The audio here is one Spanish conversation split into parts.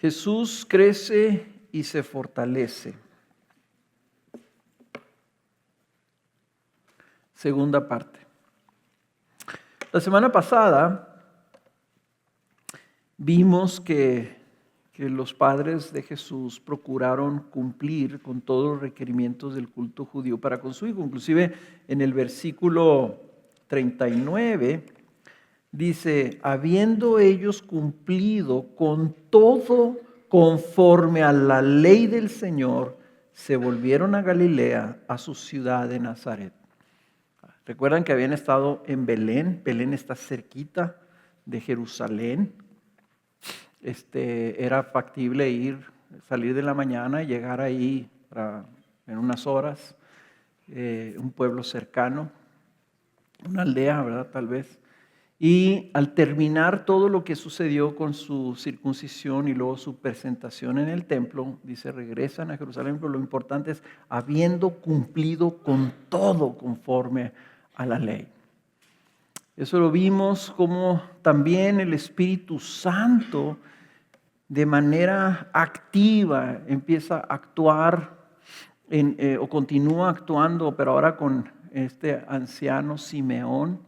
Jesús crece y se fortalece. Segunda parte. La semana pasada vimos que los padres de Jesús procuraron cumplir con todos los requerimientos del culto judío para con su hijo. Inclusive en el versículo 39 dice, habiendo ellos cumplido con todo conforme a la ley del Señor, se volvieron a Galilea, a su ciudad de Nazaret. Recuerdan que habían estado en Belén. Belén está cerquita de Jerusalén. Era factible salir de la mañana y llegar ahí en unas horas. Un pueblo cercano, una aldea, ¿verdad? Tal vez. Y al terminar todo lo que sucedió con su circuncisión y luego su presentación en el templo, dice, regresan a Jerusalén, pero lo importante es habiendo cumplido con todo conforme a la ley. Eso lo vimos como también el Espíritu Santo de manera activa empieza a actuar o continúa actuando, pero ahora con este anciano Simeón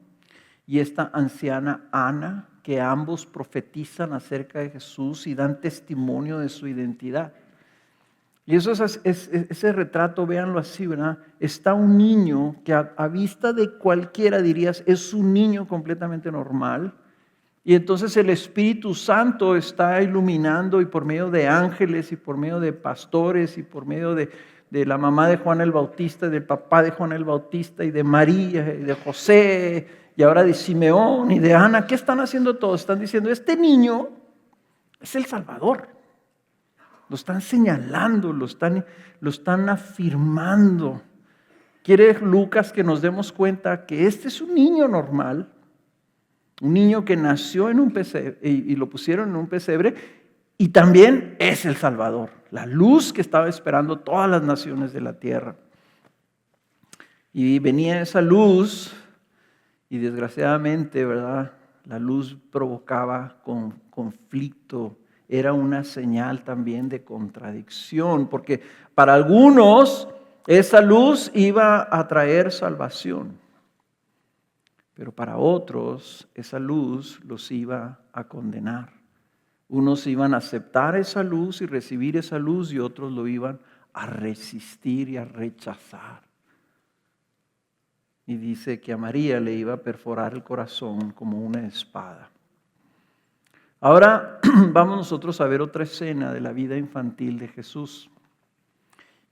y esta anciana Ana, que ambos profetizan acerca de Jesús y dan testimonio de su identidad. Y eso ese retrato, véanlo así, ¿verdad? Está un niño que a vista de cualquiera dirías es un niño completamente normal. Y entonces el Espíritu Santo está iluminando y por medio de ángeles y por medio de pastores y por medio de la mamá de Juan el Bautista, del papá de Juan el Bautista y de María y de José y ahora de Simeón y de Ana. ¿Qué están haciendo todos? Están diciendo, este niño es el Salvador. Lo están señalando, lo están afirmando. Quiere Lucas que nos demos cuenta que este es un niño normal. Un niño que nació en un pesebre y lo pusieron en un pesebre y también es el Salvador, la luz que estaba esperando todas las naciones de la tierra. Y venía esa luz y desgraciadamente, ¿verdad? La luz provocaba conflicto, era una señal también de contradicción, porque para algunos esa luz iba a traer salvación. Pero para otros esa luz los iba a condenar. Unos iban a aceptar esa luz y recibir esa luz y otros lo iban a resistir y a rechazar. Y dice que a María le iba a perforar el corazón como una espada. Ahora vamos nosotros a ver otra escena de la vida infantil de Jesús.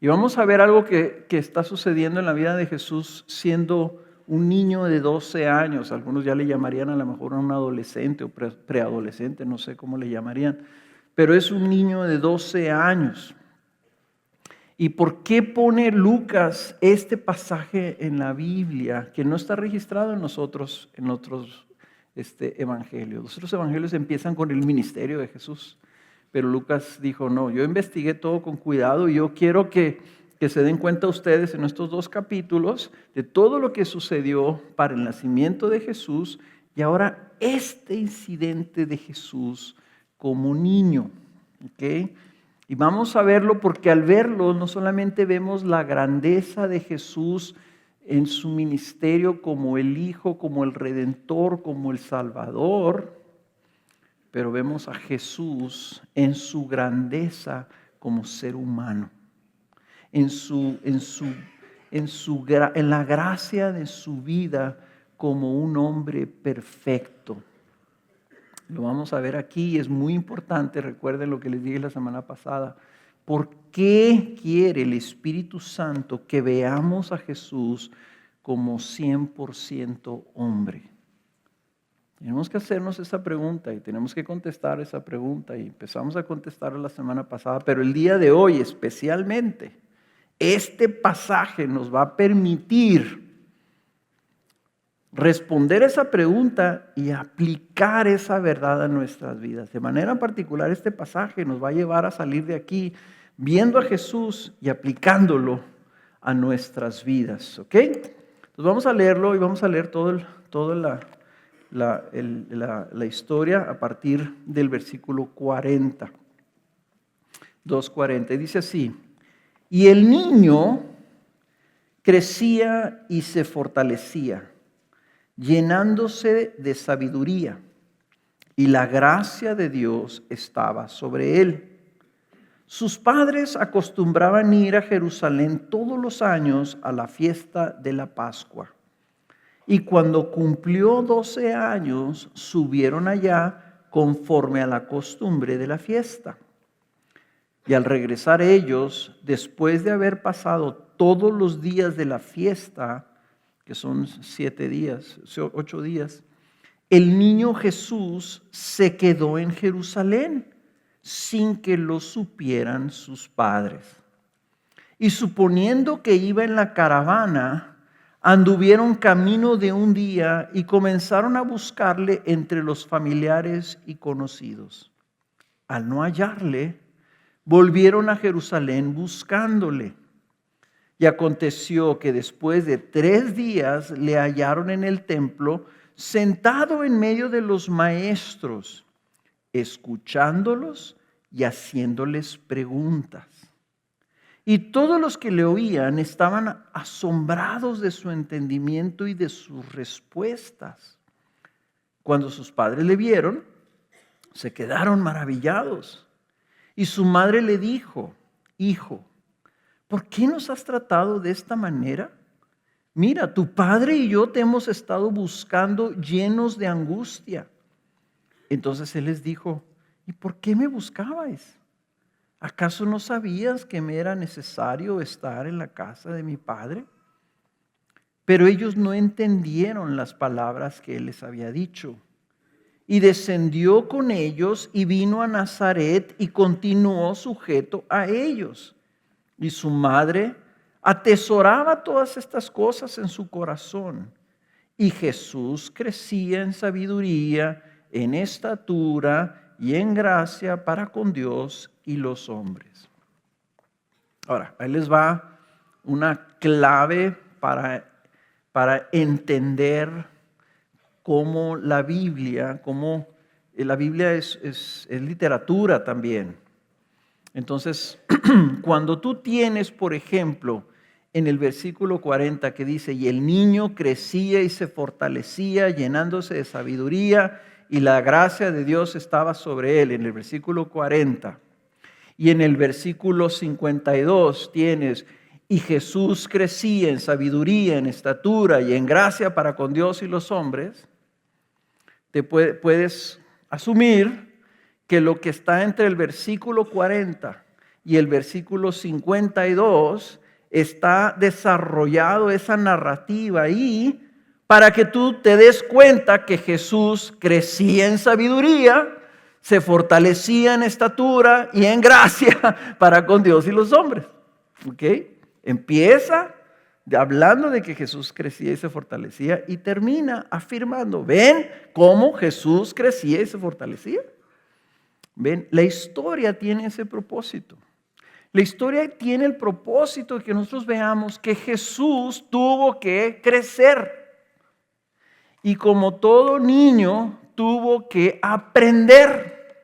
Y vamos a ver algo que está sucediendo en la vida de Jesús siendo un niño de 12 años, algunos ya le llamarían a lo mejor a un adolescente o preadolescente, no sé cómo le llamarían, pero es un niño de 12 años. ¿Y por qué pone Lucas este pasaje en la Biblia que no está registrado en otros evangelios? Los otros evangelios empiezan con el ministerio de Jesús, pero Lucas dijo, no, yo investigué todo con cuidado y yo quiero que se den cuenta ustedes en estos 2 capítulos de todo lo que sucedió para el nacimiento de Jesús y ahora este incidente de Jesús como niño. ¿Okay? Y vamos a verlo porque al verlo no solamente vemos la grandeza de Jesús en su ministerio como el Hijo, como el Redentor, como el Salvador, pero vemos a Jesús en su grandeza como ser humano. En la gracia de su vida como un hombre perfecto. Lo vamos a ver aquí y es muy importante, recuerden lo que les dije la semana pasada. ¿Por qué quiere el Espíritu Santo que veamos a Jesús como 100% hombre? Tenemos que hacernos esa pregunta y tenemos que contestar esa pregunta y empezamos a contestarla la semana pasada, pero el día de hoy especialmente. Este pasaje nos va a permitir responder esa pregunta y aplicar esa verdad a nuestras vidas. De manera particular, este pasaje nos va a llevar a salir de aquí viendo a Jesús y aplicándolo a nuestras vidas. ¿Ok? Entonces vamos a leerlo y vamos a leer toda la historia a partir del versículo 40. 2:40. Dice así: y el niño crecía y se fortalecía, llenándose de sabiduría, y la gracia de Dios estaba sobre él. Sus padres acostumbraban ir a Jerusalén todos los años a la fiesta de la Pascua. Y cuando cumplió 12 años, subieron allá conforme a la costumbre de la fiesta. Y al regresar ellos, después de haber pasado todos los días de la fiesta, que son 8 días, el niño Jesús se quedó en Jerusalén sin que lo supieran sus padres. Y suponiendo que iba en la caravana, anduvieron camino de un día y comenzaron a buscarle entre los familiares y conocidos. Al no hallarle, volvieron a Jerusalén buscándole. Y aconteció que después de 3 días le hallaron en el templo, sentado en medio de los maestros, escuchándolos y haciéndoles preguntas. Y todos los que le oían estaban asombrados de su entendimiento y de sus respuestas. Cuando sus padres le vieron, se quedaron maravillados. Y su madre le dijo: hijo, ¿por qué nos has tratado de esta manera? Mira, tu padre y yo te hemos estado buscando llenos de angustia. Entonces él les dijo: ¿y por qué me buscabais? ¿Acaso no sabías que me era necesario estar en la casa de mi padre? Pero ellos no entendieron las palabras que él les había dicho. Y descendió con ellos y vino a Nazaret y continuó sujeto a ellos. Y su madre atesoraba todas estas cosas en su corazón. Y Jesús crecía en sabiduría, en estatura y en gracia para con Dios y los hombres. Ahora, ahí les va una clave para entender cómo la Biblia es literatura también. Entonces, cuando tú tienes, por ejemplo, en el versículo 40 que dice: y el niño crecía y se fortalecía, llenándose de sabiduría, y la gracia de Dios estaba sobre él, en el versículo 40. Y en el versículo 52 tienes: y Jesús crecía en sabiduría, en estatura y en gracia para con Dios y los hombres. Te puedes asumir que lo que está entre el versículo 40 y el versículo 52 está desarrollado esa narrativa ahí para que tú te des cuenta que Jesús crecía en sabiduría, se fortalecía en estatura y en gracia para con Dios y los hombres. ¿Ok? Empieza hablando de que Jesús crecía y se fortalecía y termina afirmando: ¿ven cómo Jesús crecía y se fortalecía? ¿Ven? La historia tiene ese propósito. La historia tiene el propósito de que nosotros veamos que Jesús tuvo que crecer. Y como todo niño, tuvo que aprender.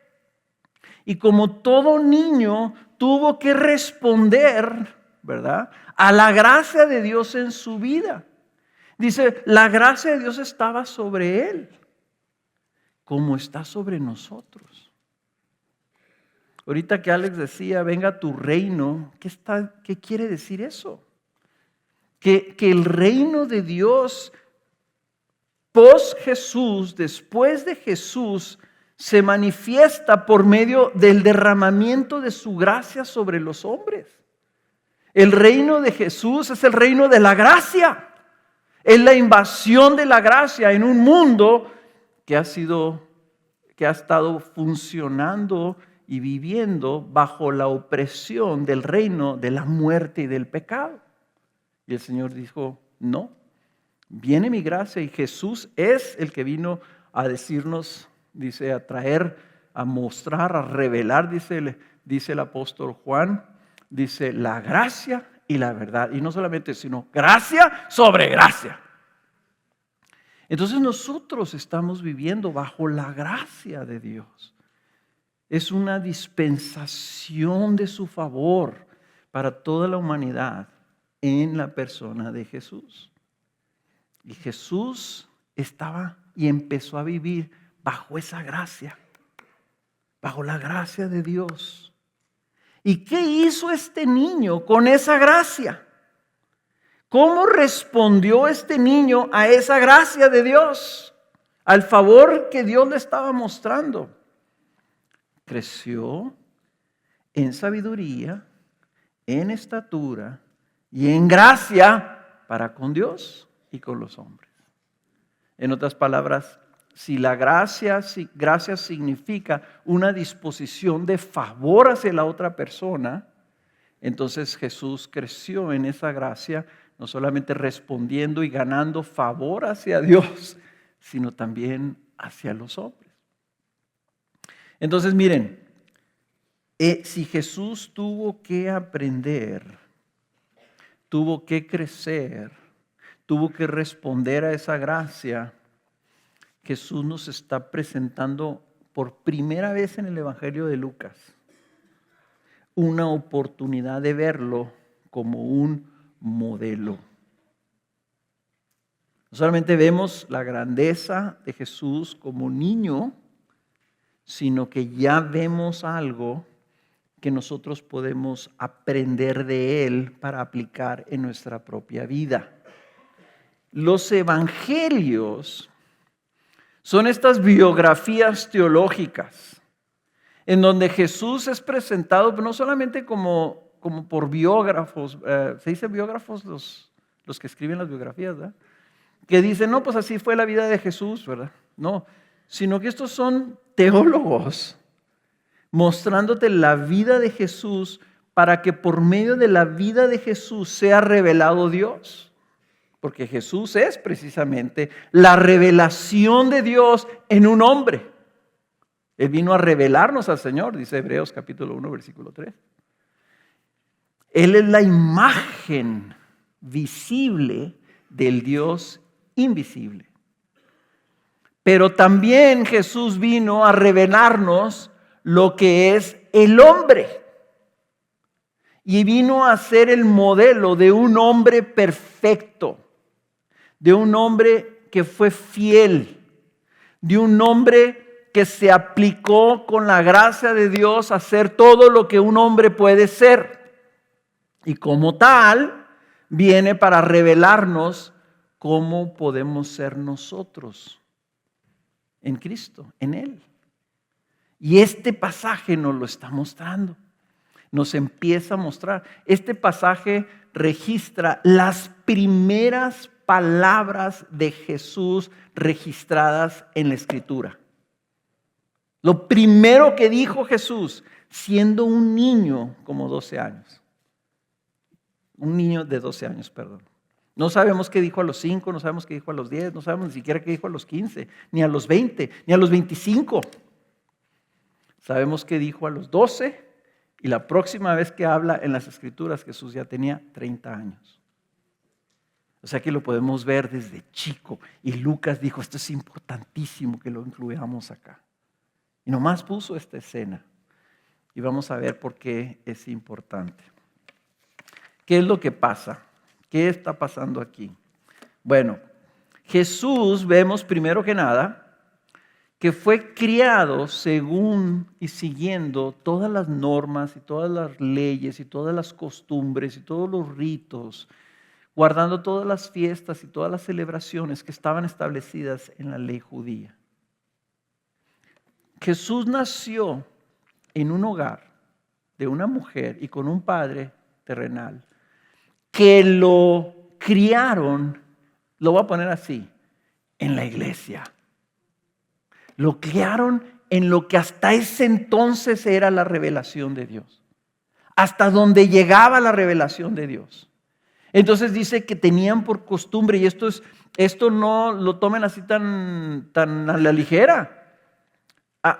Y como todo niño, tuvo que responder, ¿verdad?, a la gracia de Dios en su vida. Dice, la gracia de Dios estaba sobre él, como está sobre nosotros. Ahorita que Alex decía: venga tu reino, ¿qué quiere decir eso? Que el reino de Dios post Jesús, después de Jesús, se manifiesta por medio del derramamiento de su gracia sobre los hombres. El reino de Jesús es el reino de la gracia. Es la invasión de la gracia en un mundo que ha estado funcionando y viviendo bajo la opresión del reino de la muerte y del pecado. Y el Señor dijo: no, viene mi gracia, y Jesús es el que vino a decirnos, dice, a traer, a mostrar, a revelar, dice el apóstol Juan, dice, la gracia y la verdad. Y no solamente, sino gracia sobre gracia. Entonces nosotros estamos viviendo bajo la gracia de Dios. Es una dispensación de su favor para toda la humanidad en la persona de Jesús. Y Jesús estaba y empezó a vivir bajo esa gracia, bajo la gracia de Dios. ¿Y qué hizo este niño con esa gracia? ¿Cómo respondió este niño a esa gracia de Dios? Al favor que Dios le estaba mostrando. Creció en sabiduría, en estatura y en gracia para con Dios y con los hombres. En otras palabras, si la gracia significa una disposición de favor hacia la otra persona, entonces Jesús creció en esa gracia, no solamente respondiendo y ganando favor hacia Dios, sino también hacia los hombres. Entonces miren, si Jesús tuvo que aprender, tuvo que crecer, tuvo que responder a esa gracia, Jesús nos está presentando por primera vez en el Evangelio de Lucas una oportunidad de verlo como un modelo. No solamente vemos la grandeza de Jesús como niño, sino que ya vemos algo que nosotros podemos aprender de Él para aplicar en nuestra propia vida. Los evangelios son estas biografías teológicas en donde Jesús es presentado no solamente como por biógrafos, se dice biógrafos los que escriben las biografías, ¿verdad? Que dicen, no, pues así fue la vida de Jesús, ¿verdad? No, sino que estos son teólogos mostrándote la vida de Jesús para que por medio de la vida de Jesús sea revelado Dios. Porque Jesús es precisamente la revelación de Dios en un hombre. Él vino a revelarnos al Señor, dice Hebreos capítulo 1, versículo 3. Él es la imagen visible del Dios invisible. Pero también Jesús vino a revelarnos lo que es el hombre. Y vino a ser el modelo de un hombre perfecto, de un hombre que fue fiel, de un hombre que se aplicó con la gracia de Dios a hacer todo lo que un hombre puede ser. Y como tal, viene para revelarnos cómo podemos ser nosotros en Cristo, en Él. Y este pasaje nos lo está mostrando, nos empieza a mostrar. Este pasaje registra las primeras palabras de Jesús registradas en la Escritura. Lo primero que dijo Jesús, siendo un niño como 12 años. Un niño de 12 años, perdón. No sabemos qué dijo a los 5, no sabemos qué dijo a los 10, no sabemos ni siquiera qué dijo a los 15, ni a los 20, ni a los 25. Sabemos qué dijo a los 12 y la próxima vez que habla en las Escrituras Jesús ya tenía 30 años. O sea que lo podemos ver desde chico. Y Lucas dijo, esto es importantísimo que lo incluyamos acá. Y nomás puso esta escena. Y vamos a ver por qué es importante. ¿Qué es lo que pasa? ¿Qué está pasando aquí? Bueno, Jesús, vemos primero que nada, que fue criado según y siguiendo todas las normas y todas las leyes y todas las costumbres y todos los ritos, guardando todas las fiestas y todas las celebraciones que estaban establecidas en la ley judía. Jesús nació en un hogar de una mujer y con un padre terrenal que lo criaron, lo voy a poner así, en la iglesia. Lo criaron en lo que hasta ese entonces era la revelación de Dios. Hasta donde llegaba la revelación de Dios. Entonces dice que tenían por costumbre, y esto no lo tomen así tan a la ligera.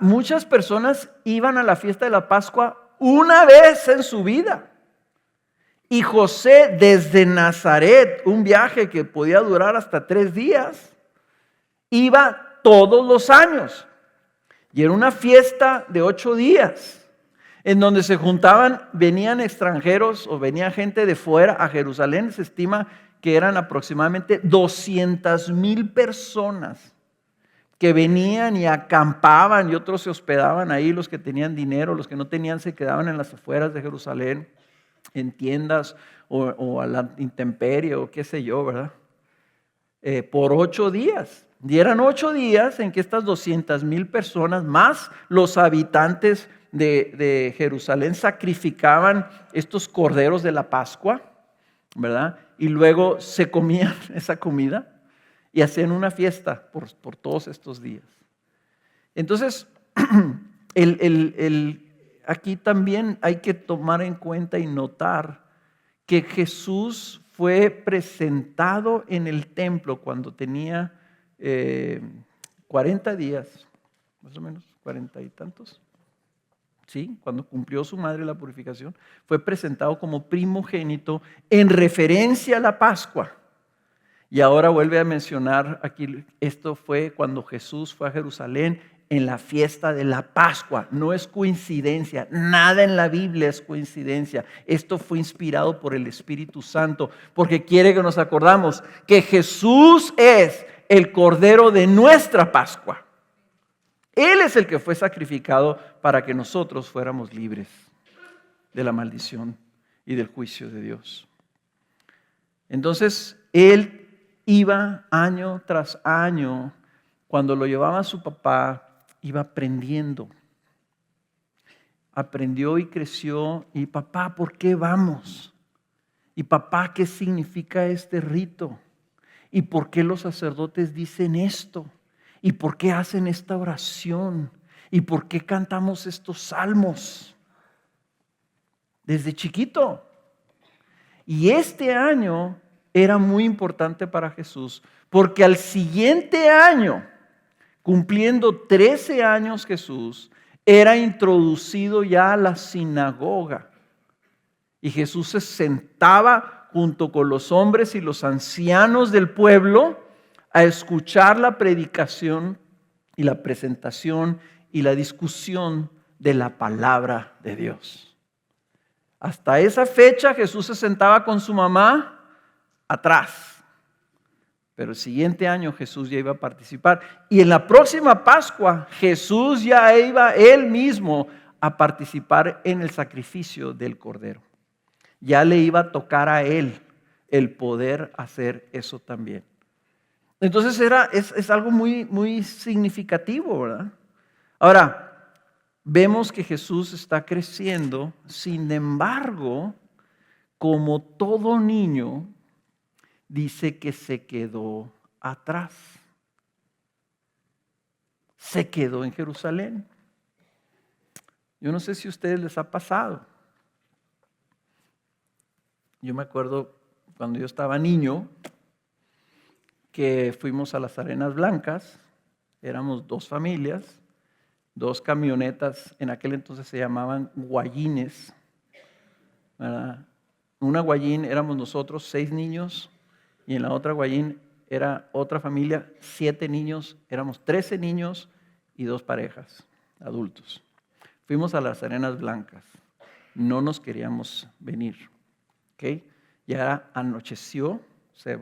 Muchas personas iban a la fiesta de la Pascua una vez en su vida. Y José desde Nazaret, un viaje que podía durar hasta 3 días, iba todos los años. Y era una fiesta de 8 días, en donde se juntaban, venían extranjeros o venía gente de fuera a Jerusalén. Se estima que eran aproximadamente 200,000 personas que venían y acampaban, y otros se hospedaban ahí, los que tenían dinero, los que no tenían se quedaban en las afueras de Jerusalén, en tiendas o a la intemperie o qué sé yo, ¿verdad? Por 8 días. Y eran 8 días en que estas 200,000 personas, más los habitantes de Jerusalén, sacrificaban estos corderos de la Pascua, ¿verdad? Y luego se comían esa comida y hacían una fiesta por todos estos días. Entonces, aquí también hay que tomar en cuenta y notar que Jesús fue presentado en el templo cuando tenía 40 días, más o menos, 40 y tantos. Sí, cuando cumplió su madre la purificación, fue presentado como primogénito en referencia a la Pascua. Y ahora vuelve a mencionar aquí, esto fue cuando Jesús fue a Jerusalén en la fiesta de la Pascua. No es coincidencia, nada en la Biblia es coincidencia. Esto fue inspirado por el Espíritu Santo, porque quiere que nos acordamos que Jesús es el Cordero de nuestra Pascua. Él es el que fue sacrificado para que nosotros fuéramos libres de la maldición y del juicio de Dios. Entonces, Él iba año tras año, cuando lo llevaba a su papá, iba aprendiendo. Aprendió y creció. Y papá, ¿por qué vamos? Y papá, ¿qué significa este rito? ¿Y por qué los sacerdotes dicen esto? ¿Y por qué hacen esta oración? ¿Y por qué cantamos estos salmos? Desde chiquito. Y este año era muy importante para Jesús, porque al siguiente año, cumpliendo 13 años Jesús, era introducido ya a la sinagoga. Y Jesús se sentaba junto con los hombres y los ancianos del pueblo a escuchar la predicación y la presentación y la discusión de la palabra de Dios. Hasta esa fecha Jesús se sentaba con su mamá atrás. Pero el siguiente año Jesús ya iba a participar. Y en la próxima Pascua Jesús ya iba él mismo a participar en el sacrificio del Cordero. Ya le iba a tocar a él el poder hacer eso también. Entonces es algo muy, muy significativo, ¿verdad? Ahora, vemos que Jesús está creciendo. Sin embargo, como todo niño, dice que se quedó atrás. Se quedó en Jerusalén. Yo no sé si a ustedes les ha pasado. Yo me acuerdo cuando yo estaba niño que fuimos a las Arenas Blancas. Éramos 2 familias, 2 camionetas. En aquel entonces se llamaban guayines, ¿verdad? Una guayín éramos nosotros, 6 niños. Y en la otra guayín era otra familia, 7 niños, éramos 13 niños y 2 parejas, adultos. Fuimos a las Arenas Blancas, no nos queríamos venir, ¿ok? Ya anocheció, se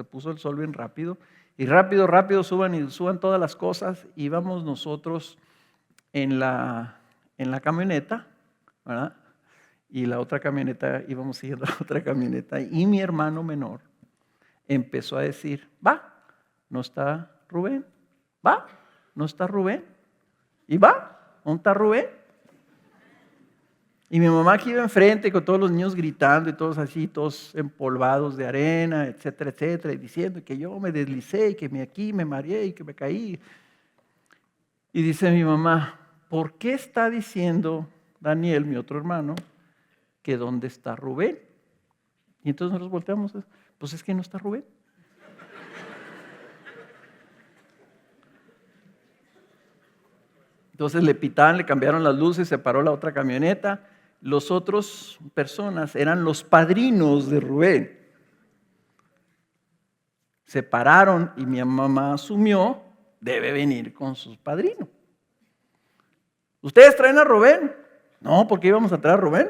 puso el sol bien rápido, y rápido suban todas las cosas. Íbamos nosotros en la camioneta, ¿verdad? Y la otra camioneta, íbamos siguiendo la otra camioneta, y mi hermano menor empezó a decir, va, no está Rubén, va, no está Rubén, y va, ¿dónde está Rubén? Y mi mamá aquí iba enfrente con todos los niños gritando y todos así, todos empolvados de arena, etcétera, etcétera, y diciendo que yo me deslicé y que aquí me mareé y que me caí. Y dice mi mamá, ¿por qué está diciendo Daniel, mi otro hermano, que dónde está Rubén? Y entonces nosotros volteamos, pues es que no está Rubén. Entonces le pitaban, le cambiaron las luces, se paró la otra camioneta. Los otros personas eran los padrinos de Rubén. Se pararon y mi mamá asumió, debe venir con sus padrinos. ¿Ustedes traen a Rubén? No, ¿por qué íbamos a traer a Rubén?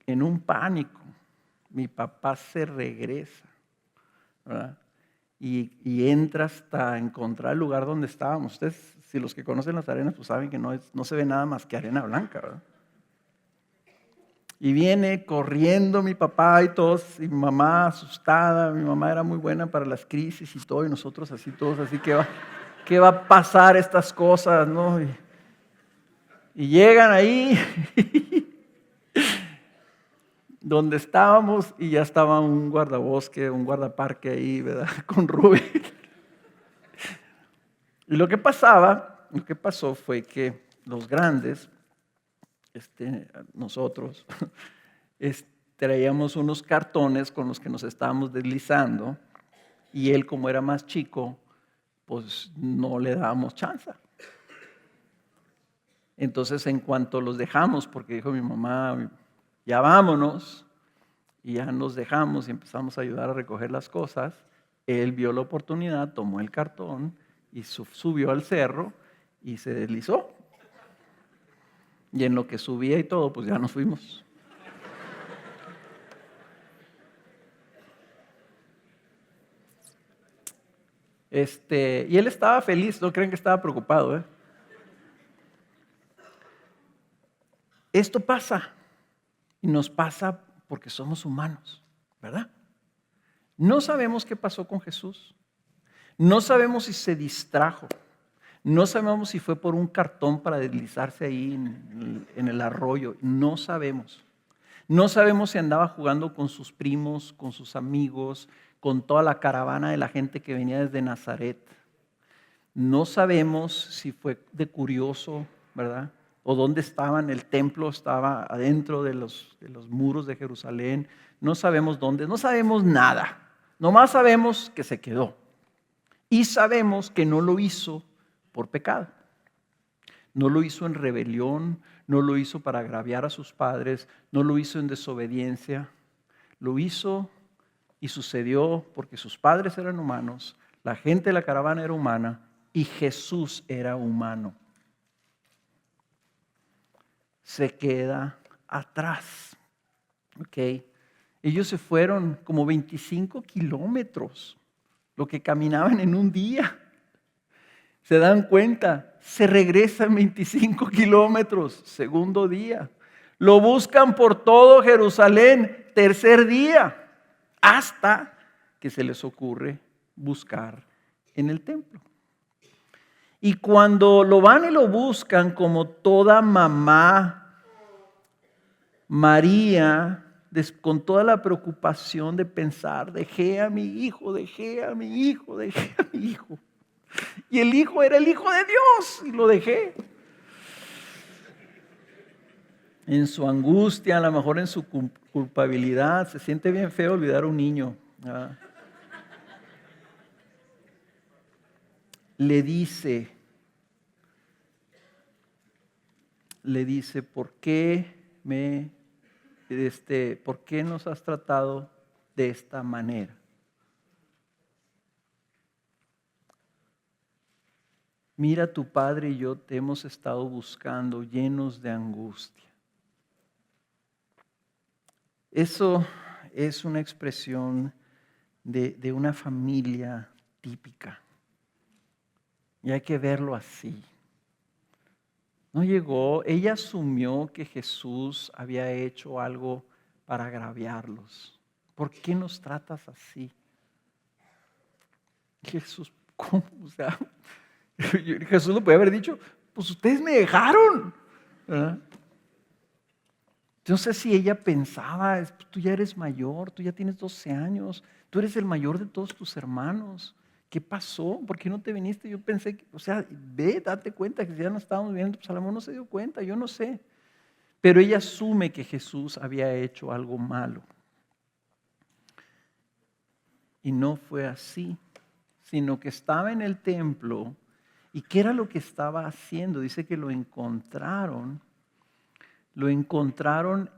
En un pánico, mi papá se regresa, ¿verdad? Y entra hasta encontrar el lugar donde estábamos. Ustedes, si los que conocen las arenas, pues saben que no se ve nada más que arena blanca, ¿verdad? Y viene corriendo mi papá y todos, y mi mamá asustada. Mi mamá era muy buena para las crisis y todo, y nosotros así todos, así que ¿qué va a pasar estas cosas, no? Y llegan ahí donde estábamos y ya estaba un guardabosque, un guardaparque ahí, ¿verdad? Con Rubén. Y lo que pasó fue que los grandes, nosotros, traíamos unos cartones con los que nos estábamos deslizando y él, como era más chico, pues no le dábamos chance. Entonces, en cuanto los dejamos, porque dijo mi mamá, ya vámonos, y ya nos dejamos y empezamos a ayudar a recoger las cosas, él vio la oportunidad, tomó el cartón y subió al cerro y se deslizó. Y en lo que subía y todo, pues ya nos fuimos. Y él estaba feliz, no creen que estaba preocupado, ¿eh? Esto pasa, y nos pasa porque somos humanos, ¿verdad? No sabemos qué pasó con Jesús. No sabemos si se distrajo. No sabemos si fue por un cartón para deslizarse ahí en el arroyo. No sabemos. No sabemos si andaba jugando con sus primos, con sus amigos, con toda la caravana de la gente que venía desde Nazaret. No sabemos si fue de curioso, ¿verdad? O dónde estaban. El templo estaba adentro de los muros de Jerusalén. No sabemos dónde, no sabemos nada. Nomás sabemos que se quedó. Y sabemos que no lo hizo por pecado. No lo hizo en rebelión, no lo hizo para agraviar a sus padres, no lo hizo en desobediencia. Lo hizo y sucedió porque sus padres eran humanos, la gente de la caravana era humana y Jesús era humano. Se queda atrás. ¿Ok? Ellos se fueron como 25 kilómetros, lo que caminaban en un día. ¿Se dan cuenta? Se regresan 25 kilómetros, segundo día. Lo buscan por todo Jerusalén, tercer día, hasta que se les ocurre buscar en el templo. Y cuando lo van y lo buscan, como toda mamá, María, con toda la preocupación de pensar, dejé a mi hijo, dejé a mi hijo, dejé a mi hijo. Y el hijo era el Hijo de Dios y lo dejé. En su angustia, a lo mejor en su culpabilidad, se siente bien feo olvidar a un niño. Le dice, ¿por qué por qué nos has tratado de esta manera? Mira, tu padre y yo te hemos estado buscando llenos de angustia. Eso es una expresión de una familia típica. Y hay que verlo así. No llegó, ella asumió que Jesús había hecho algo para agraviarlos. ¿Por qué nos tratas así? Jesús, ¿cómo? O sea, Jesús le puede haber dicho, pues ustedes me dejaron, ¿verdad? No sé si ella pensaba, tú ya eres mayor, tú ya tienes 12 años, tú eres el mayor de todos tus hermanos. ¿Qué pasó? ¿Por qué no te viniste? Yo pensé que, date cuenta que si ya no estábamos viendo, pues a lo mejor no se dio cuenta, yo no sé. Pero ella asume que Jesús había hecho algo malo. Y no fue así, sino que estaba en el templo. ¿Y qué era lo que estaba haciendo? Dice que lo encontraron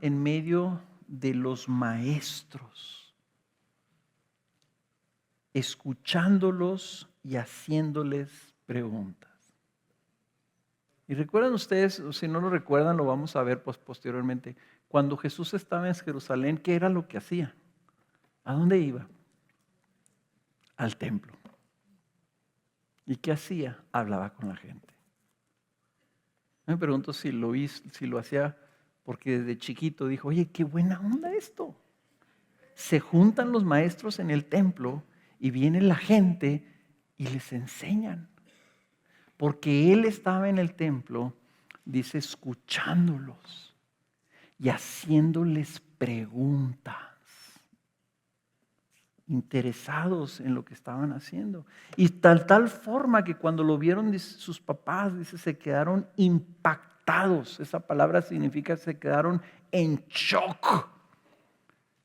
en medio de los maestros, escuchándolos y haciéndoles preguntas. Y recuerdan ustedes, o si no lo recuerdan, lo vamos a ver posteriormente. Cuando Jesús estaba en Jerusalén, ¿qué era lo que hacía? ¿A dónde iba? Al templo. ¿Y qué hacía? Hablaba con la gente. Me pregunto si lo hacía porque desde chiquito dijo, oye, qué buena onda esto. Se juntan los maestros en el templo y viene la gente y les enseñan. Porque él estaba en el templo, dice, escuchándolos y haciéndoles preguntas, interesados en lo que estaban haciendo. Y tal forma que cuando lo vieron sus papás, dice, se quedaron impactados. Esa palabra significa se quedaron en shock,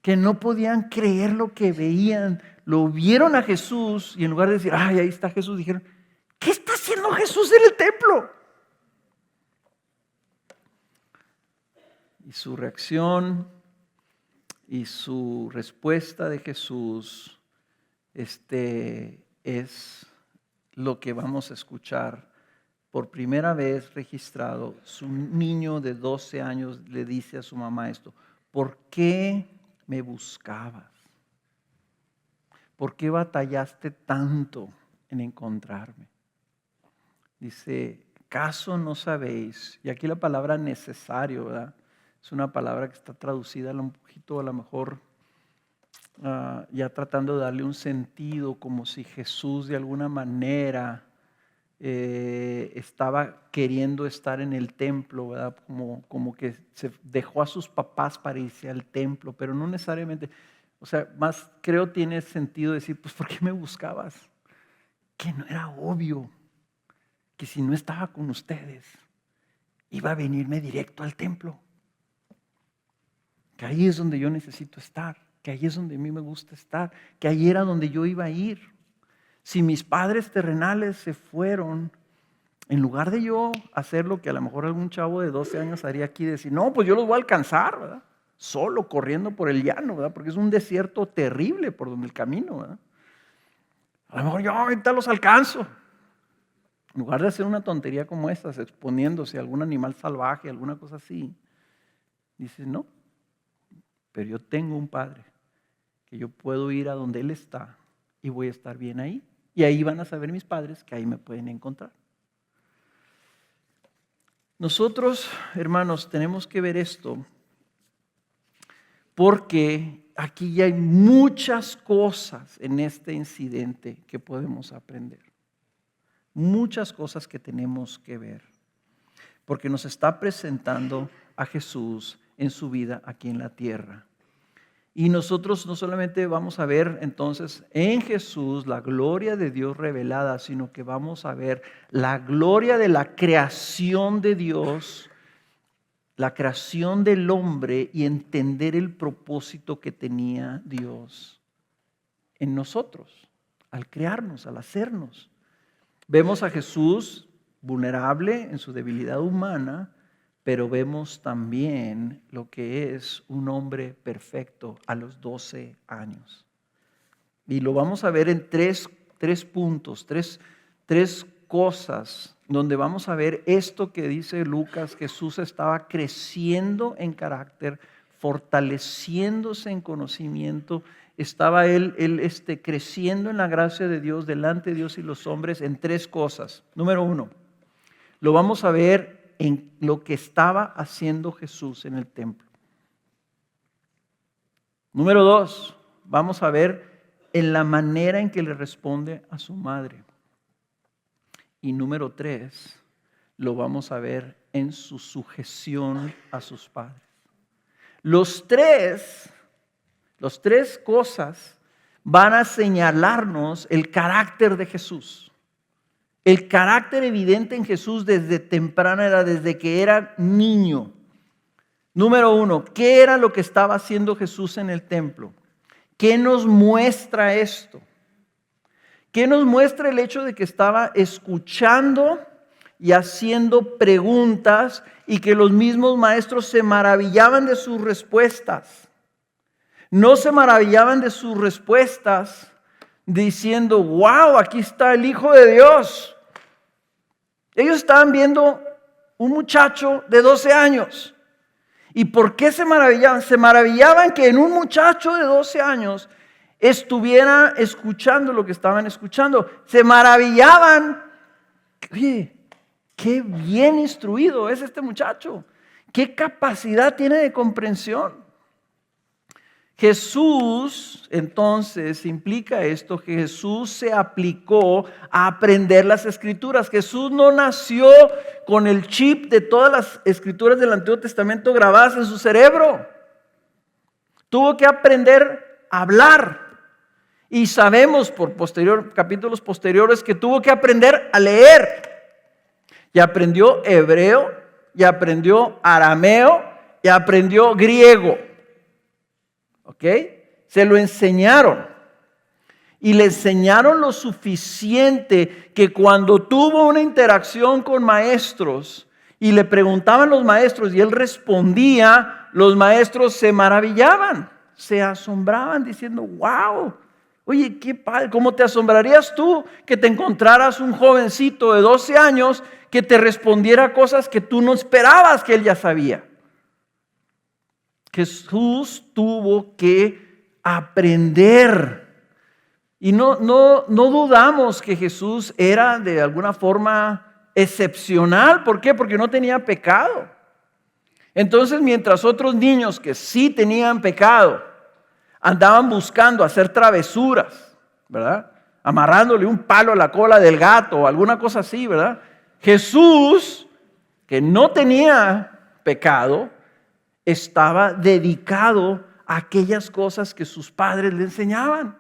que no podían creer lo que veían. Lo vieron a Jesús y en lugar de decir, ay, ahí está Jesús, dijeron, ¿qué está haciendo Jesús en el templo? Y su reacción y su respuesta de Jesús es lo que vamos a escuchar. Por primera vez registrado, su niño de 12 años le dice a su mamá esto, ¿por qué me buscabas? ¿Por qué batallaste tanto en encontrarme? Dice, ¿acaso no sabéis? Y aquí la palabra necesario, ¿verdad? Es una palabra que está traducida un poquito a lo mejor ya tratando de darle un sentido, como si Jesús de alguna manera estaba queriendo estar en el templo, ¿verdad? Como que se dejó a sus papás para irse al templo, pero no necesariamente. O sea, más creo tiene sentido decir, pues ¿por qué me buscabas? Que no era obvio que si no estaba con ustedes, iba a venirme directo al templo. Que ahí es donde yo necesito estar, que ahí es donde a mí me gusta estar, que ahí era donde yo iba a ir. Si mis padres terrenales se fueron, en lugar de yo hacer lo que a lo mejor algún chavo de 12 años haría aquí, decir, no, pues yo los voy a alcanzar, ¿verdad? Solo corriendo por el llano, ¿verdad? Porque es un desierto terrible por donde el camino, ¿verdad? A lo mejor yo ahorita los alcanzo. En lugar de hacer una tontería como estas, exponiéndose a algún animal salvaje, alguna cosa así, dices, no, pero yo tengo un Padre que yo puedo ir a donde Él está y voy a estar bien ahí. Y ahí van a saber mis padres que ahí me pueden encontrar. Nosotros, hermanos, tenemos que ver esto porque aquí ya hay muchas cosas en este incidente que podemos aprender. Muchas cosas que tenemos que ver. Porque nos está presentando a Jesús en su vida aquí en la tierra. Y nosotros no solamente vamos a ver entonces en Jesús la gloria de Dios revelada, sino que vamos a ver la gloria de la creación de Dios, la creación del hombre y entender el propósito que tenía Dios en nosotros, al crearnos, al hacernos. Vemos a Jesús vulnerable en su debilidad humana, pero vemos también lo que es un hombre perfecto a los 12 años. Y lo vamos a ver en tres puntos, tres cosas, donde vamos a ver esto que dice Lucas. Jesús estaba creciendo en carácter, fortaleciéndose en conocimiento. Estaba él creciendo en la gracia de Dios, delante de Dios y los hombres, en tres cosas. Número 1, lo vamos a ver en lo que estaba haciendo Jesús en el templo. Número 2, vamos a ver en la manera en que le responde a su madre. Y número 3, lo vamos a ver en su sujeción a sus padres. Los tres cosas van a señalarnos el carácter de Jesús. El carácter evidente en Jesús desde temprana edad, desde que era niño. Número 1, ¿qué era lo que estaba haciendo Jesús en el templo? ¿Qué nos muestra esto? ¿Qué nos muestra el hecho de que estaba escuchando y haciendo preguntas y que los mismos maestros se maravillaban de sus respuestas? No se maravillaban de sus respuestas diciendo, wow, aquí está el Hijo de Dios. Ellos estaban viendo un muchacho de 12 años. ¿Y por qué se maravillaban? Se maravillaban que en un muchacho de 12 años estuviera escuchando lo que estaban escuchando. Se maravillaban. Oye, qué bien instruido es este muchacho. Qué capacidad tiene de comprensión. Jesús, entonces, implica esto, que Jesús se aplicó a aprender las Escrituras. Jesús no nació con el chip de todas las Escrituras del Antiguo Testamento grabadas en su cerebro. Tuvo que aprender a hablar. Y sabemos por capítulos posteriores que tuvo que aprender a leer. Y aprendió hebreo, y aprendió arameo, y aprendió griego. ¿Ok? Se lo enseñaron. Y le enseñaron lo suficiente que cuando tuvo una interacción con maestros y le preguntaban los maestros y él respondía, los maestros se maravillaban, se asombraban diciendo, wow, oye, qué padre, ¿cómo te asombrarías tú que te encontraras un jovencito de 12 años que te respondiera cosas que tú no esperabas que él ya sabía? Jesús tuvo que aprender. Y no dudamos que Jesús era de alguna forma excepcional. ¿Por qué? Porque no tenía pecado. Entonces, mientras otros niños que sí tenían pecado andaban buscando hacer travesuras, ¿verdad? Amarrándole un palo a la cola del gato o alguna cosa así, ¿verdad? Jesús, que no tenía pecado, estaba dedicado a aquellas cosas que sus padres le enseñaban.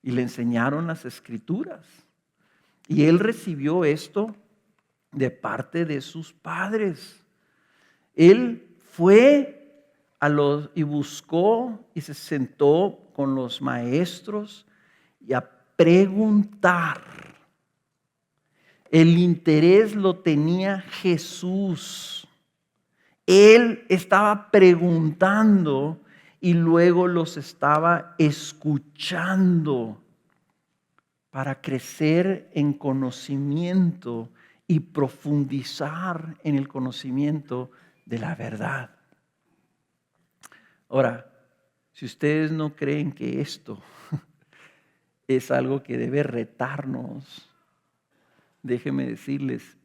Y le enseñaron las Escrituras. Y él recibió esto de parte de sus padres. Él fue y buscó y se sentó con los maestros y a preguntar. El interés lo tenía Jesús. Él estaba preguntando y luego los estaba escuchando para crecer en conocimiento y profundizar en el conocimiento de la verdad. Ahora, si ustedes no creen que esto es algo que debe retarnos, déjenme decirles,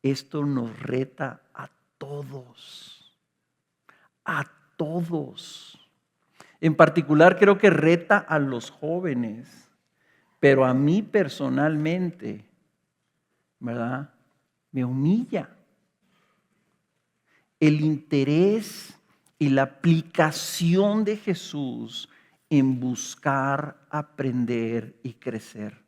esto nos reta a todos. A todos. En particular creo que reta a los jóvenes, pero a mí personalmente, ¿verdad? Me humilla. El interés y la aplicación de Jesús en buscar, aprender y crecer.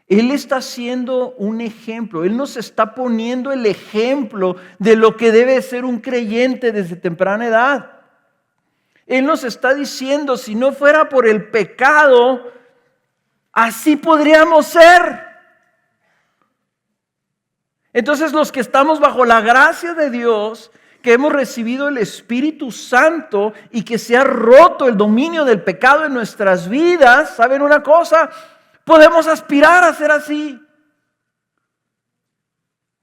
Él está haciendo un ejemplo, Él nos está poniendo el ejemplo de lo que debe ser un creyente desde temprana edad. Él nos está diciendo, si no fuera por el pecado, así podríamos ser. Entonces los que estamos bajo la gracia de Dios, que hemos recibido el Espíritu Santo y que se ha roto el dominio del pecado en nuestras vidas, ¿saben una cosa? Podemos aspirar a ser así.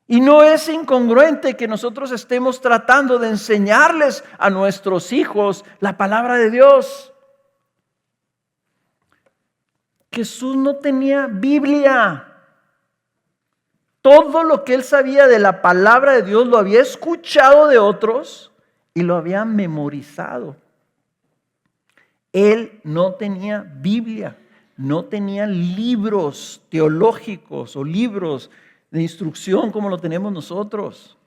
Y no es incongruente que nosotros estemos tratando de enseñarles a nuestros hijos la palabra de Dios. Jesús no tenía Biblia. Todo lo que él sabía de la palabra de Dios lo había escuchado de otros y lo había memorizado. Él no tenía Biblia. No tenían libros teológicos o libros de instrucción como lo tenemos nosotros.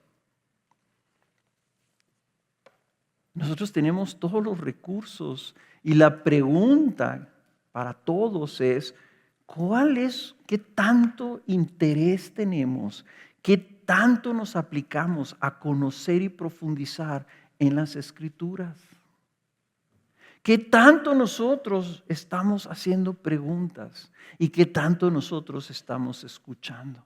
Nosotros tenemos todos los recursos y la pregunta para todos es, ¿qué tanto interés tenemos? ¿Qué tanto nos aplicamos a conocer y profundizar en las Escrituras? ¿Qué tanto nosotros estamos haciendo preguntas? ¿Y qué tanto nosotros estamos escuchando?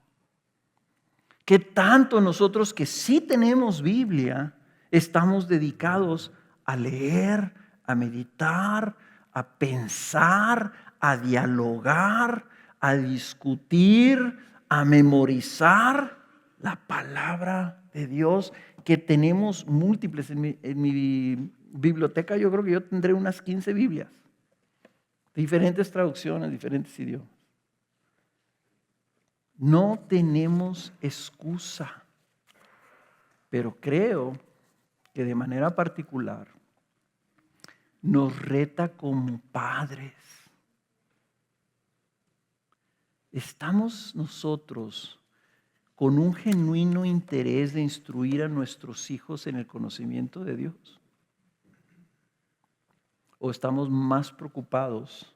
¿Qué tanto nosotros que sí tenemos Biblia estamos dedicados a leer, a meditar, a pensar, a dialogar, a discutir, a memorizar? La palabra de Dios, que tenemos múltiples. En mi biblioteca yo creo que yo tendré unas 15 Biblias. Diferentes traducciones, diferentes idiomas. No tenemos excusa, pero creo que de manera particular nos reta como padres. ¿Estamos nosotros con un genuino interés de instruir a nuestros hijos en el conocimiento de Dios? ¿O estamos más preocupados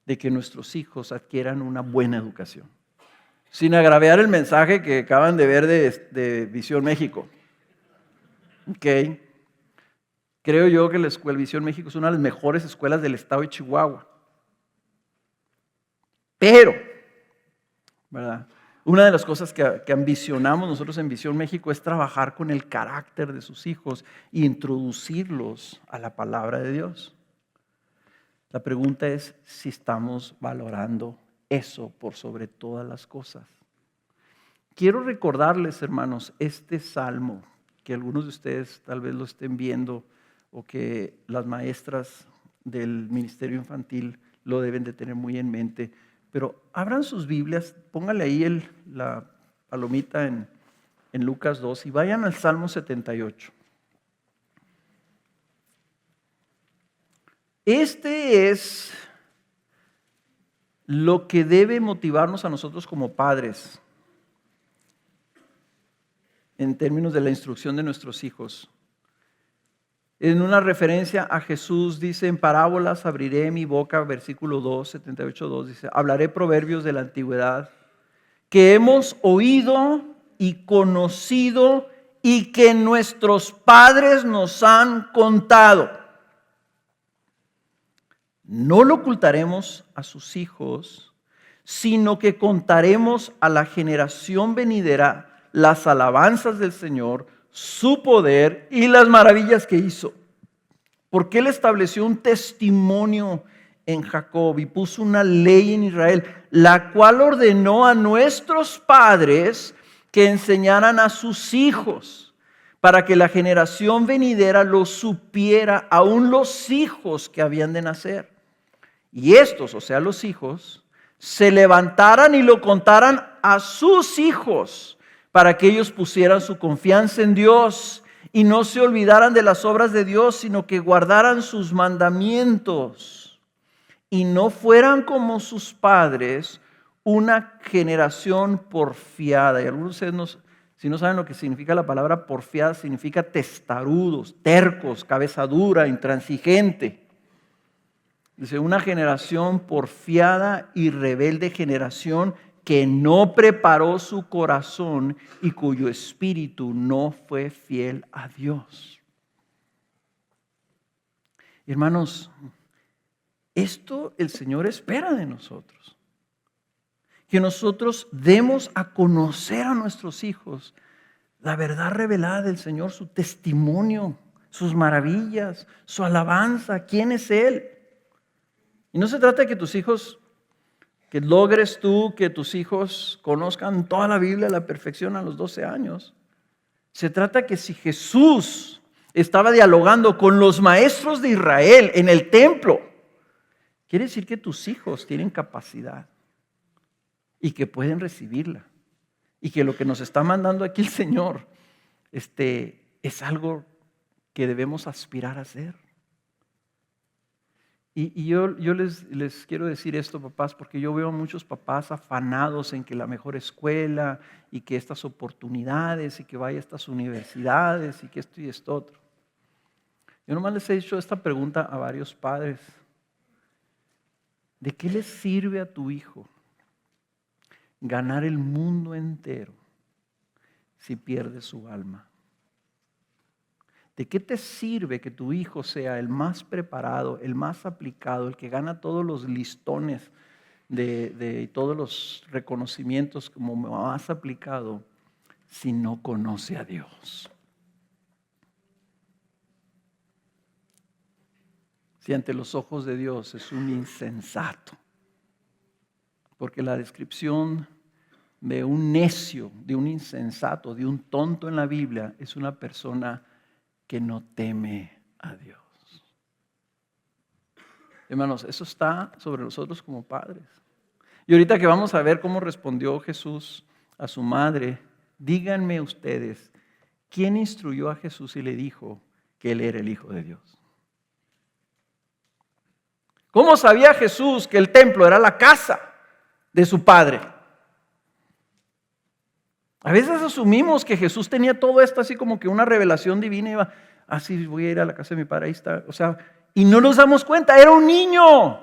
de que nuestros hijos adquieran una buena educación? Sin agraviar el mensaje que acaban de ver de Visión México. Okay. Creo yo que la escuela Visión México es una de las mejores escuelas del estado de Chihuahua. Pero, ¿verdad? Una de las cosas que ambicionamos nosotros en Visión México es trabajar con el carácter de sus hijos e introducirlos a la palabra de Dios. La pregunta es si estamos valorando eso por sobre todas las cosas. Quiero recordarles, hermanos, este salmo, que algunos de ustedes tal vez lo estén viendo o que las maestras del ministerio infantil lo deben de tener muy en mente. Pero abran sus Biblias, pónganle ahí la palomita en Lucas 2 y vayan al Salmo 78. Este es lo que debe motivarnos a nosotros como padres en términos de la instrucción de nuestros hijos. En una referencia a Jesús dice: en parábolas abriré mi boca, versículo 2, 78:2, dice: hablaré proverbios de la antigüedad que hemos oído y conocido y que nuestros padres nos han contado. No lo ocultaremos a sus hijos, sino que contaremos a la generación venidera las alabanzas del Señor, su poder y las maravillas que hizo. Porque Él estableció un testimonio en Jacob y puso una ley en Israel, la cual ordenó a nuestros padres que enseñaran a sus hijos, para que la generación venidera lo supiera, aún los hijos que habían de nacer. Y estos, o sea, los hijos, se levantaran y lo contaran a sus hijos, para que ellos pusieran su confianza en Dios y no se olvidaran de las obras de Dios, sino que guardaran sus mandamientos y no fueran como sus padres, una generación porfiada. Y algunos de ustedes, si no saben lo que significa la palabra porfiada, significa testarudos, tercos, cabeza dura, intransigente. Dice: una generación porfiada y rebelde, generación que no preparó su corazón y cuyo espíritu no fue fiel a Dios. Hermanos, esto el Señor espera de nosotros. Que nosotros demos a conocer a nuestros hijos la verdad revelada del Señor, su testimonio, sus maravillas, su alabanza, quién es Él. Y no se trata de que tus hijos, que logres tú que tus hijos conozcan toda la Biblia a la perfección a los 12 años. Se trata que si Jesús estaba dialogando con los maestros de Israel en el templo, quiere decir que tus hijos tienen capacidad y que pueden recibirla. Y que lo que nos está mandando aquí el Señor es algo que debemos aspirar a hacer. Y yo les quiero decir esto, papás, porque yo veo a muchos papás afanados en que la mejor escuela y que estas oportunidades y que vaya a estas universidades y que esto y esto otro. Yo nomás les he hecho esta pregunta a varios padres. ¿De qué le sirve a tu hijo ganar el mundo entero si pierde su alma? ¿De qué te sirve que tu hijo sea el más preparado, el más aplicado, el que gana todos los listones de todos los reconocimientos como más aplicado, si no conoce a Dios? Si ante los ojos de Dios es un insensato. Porque la descripción de un necio, de un insensato, de un tonto en la Biblia es una persona que no teme a Dios. Hermanos, eso está sobre nosotros como padres. Y ahorita que vamos a ver cómo respondió Jesús a su madre, díganme ustedes, ¿quién instruyó a Jesús y le dijo que Él era el Hijo de Dios? ¿Cómo sabía Jesús que el templo era la casa de su Padre? A veces asumimos que Jesús tenía todo esto así como que una revelación divina y iba, sí, voy a ir a la casa de mi Padre, ahí está. O sea, y no nos damos cuenta, era un niño.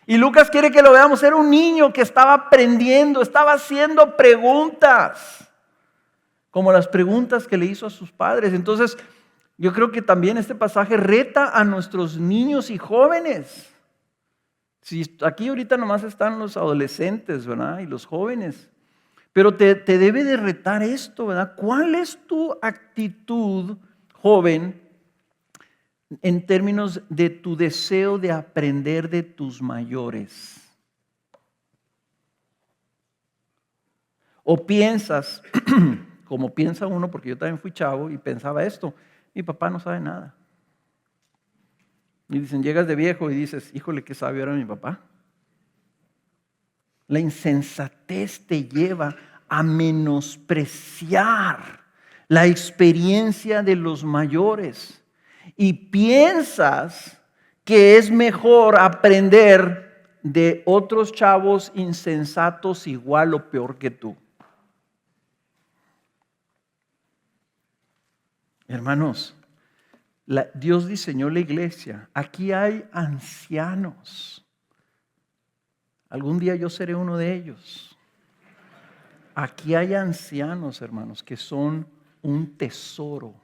Y Lucas quiere que lo veamos, era un niño que estaba aprendiendo, estaba haciendo preguntas, como las preguntas que le hizo a sus padres. Entonces, yo creo que también este pasaje reta a nuestros niños y jóvenes. Si aquí ahorita nomás están los adolescentes, ¿verdad? Y los jóvenes. Pero te debe de retar esto, ¿verdad? ¿Cuál es tu actitud, joven, en términos de tu deseo de aprender de tus mayores? ¿O piensas, como piensa uno, porque yo también fui chavo y pensaba esto, mi papá no sabe nada? Y dicen, llegas de viejo y dices, híjole, qué sabio era mi papá. La insensatez te lleva a menospreciar la experiencia de los mayores y piensas que es mejor aprender de otros chavos insensatos igual o peor que tú. Hermanos, Dios diseñó la iglesia. Aquí hay ancianos. Algún día yo seré uno de ellos. Aquí hay ancianos, hermanos, que son un tesoro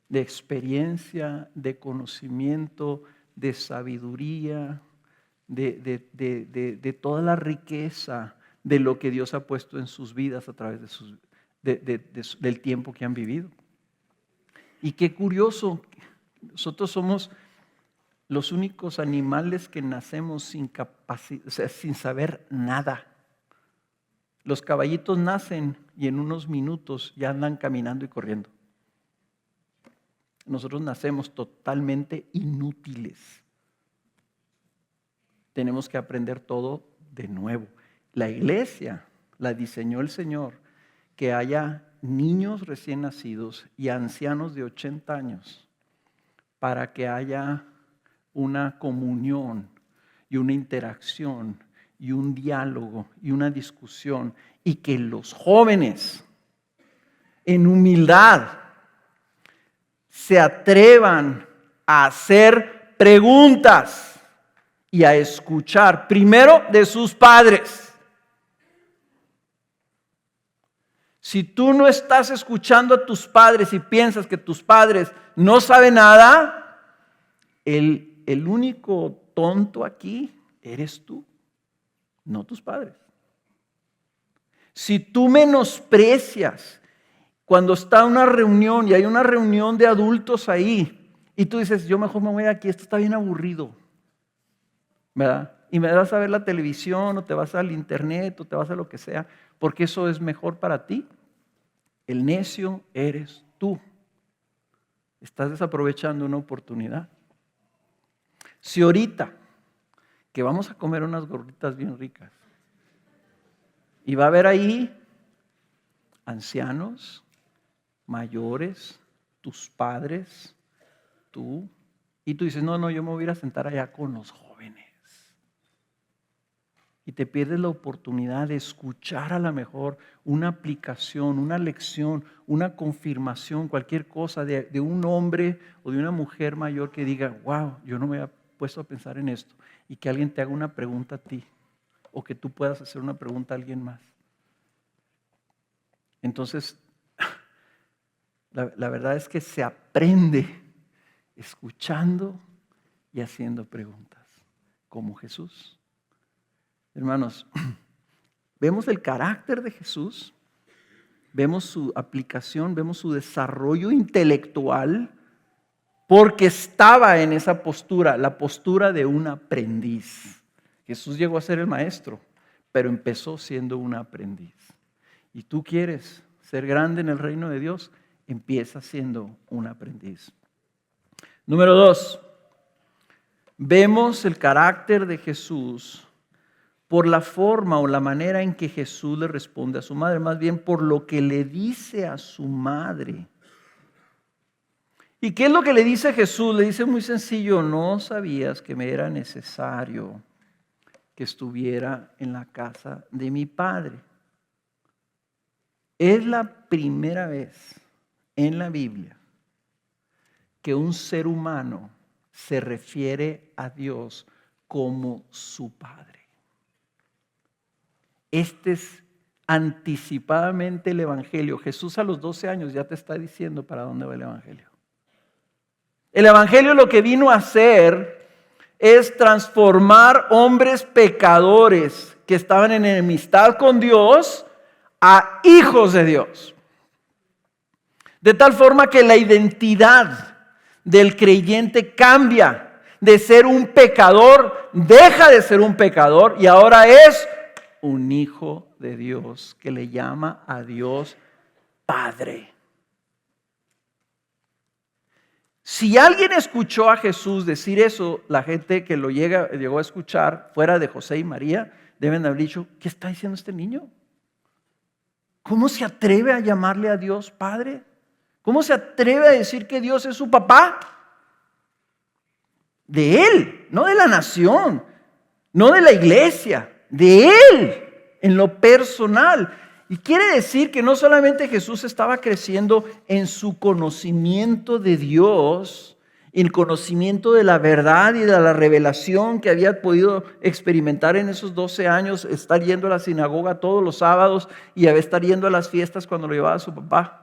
de experiencia, de conocimiento, de sabiduría, de toda la riqueza de lo que Dios ha puesto en sus vidas a través del tiempo que han vivido. Y qué curioso, nosotros somos los únicos animales que nacemos sin saber nada. Los caballitos nacen y en unos minutos ya andan caminando y corriendo. Nosotros nacemos totalmente inútiles. Tenemos que aprender todo de nuevo. La iglesia la diseñó el Señor, que haya niños recién nacidos y ancianos de 80 años para que haya una comunión y una interacción y un diálogo y una discusión, y que los jóvenes en humildad se atrevan a hacer preguntas y a escuchar primero de sus padres. Si tú no estás escuchando a tus padres y piensas que tus padres no saben nada, el único tonto aquí eres tú, no tus padres. Si tú menosprecias cuando está una reunión y hay una reunión de adultos ahí y tú dices, yo mejor me voy de aquí, esto está bien aburrido, ¿verdad? Y me vas a ver la televisión o te vas al internet o te vas a lo que sea, porque eso es mejor para ti. El necio eres tú. Estás desaprovechando una oportunidad. Si ahorita que vamos a comer unas gorditas bien ricas y va a haber ahí ancianos, mayores, tus padres, tú, y tú dices, no, yo me voy a ir a sentar allá con los jóvenes. Y te pierdes la oportunidad de escuchar a lo mejor una aplicación, una lección, una confirmación, cualquier cosa de un hombre o de una mujer mayor que diga, wow, yo no me había puesto a pensar en esto. Y que alguien te haga una pregunta a ti o que tú puedas hacer una pregunta a alguien más. Entonces, la verdad es que se aprende escuchando y haciendo preguntas, como Jesús. Hermanos, vemos el carácter de Jesús, vemos su aplicación, vemos su desarrollo intelectual, porque estaba en esa postura, la postura de un aprendiz. Jesús llegó a ser el maestro, pero empezó siendo un aprendiz. Y tú quieres ser grande en el reino de Dios, empieza siendo un aprendiz. Número 2, vemos el carácter de Jesús por la forma o la manera en que Jesús le responde a su madre, más bien por lo que le dice a su madre. ¿Y qué es lo que le dice Jesús? Le dice muy sencillo: no sabías que me era necesario que estuviera en la casa de mi Padre. Es la primera vez en la Biblia que un ser humano se refiere a Dios como su Padre. Este es anticipadamente el Evangelio. Jesús a los 12 años ya te está diciendo para dónde va el Evangelio. El Evangelio lo que vino a hacer es transformar hombres pecadores que estaban en enemistad con Dios a hijos de Dios. De tal forma que la identidad del creyente cambia de ser un pecador, deja de ser un pecador y ahora es un hijo de Dios que le llama a Dios Padre. Si alguien escuchó a Jesús decir eso, la gente que lo llegó a escuchar fuera de José y María, deben haber dicho: ¿qué está diciendo este niño? ¿Cómo se atreve a llamarle a Dios Padre? ¿Cómo se atreve a decir que Dios es su papá? De él, no de la nación, no de la iglesia, de él, en lo personal. Y quiere decir que no solamente Jesús estaba creciendo en su conocimiento de Dios, en el conocimiento de la verdad y de la revelación que había podido experimentar en esos 12 años, estar yendo a la sinagoga todos los sábados y estar yendo a las fiestas cuando lo llevaba a su papá.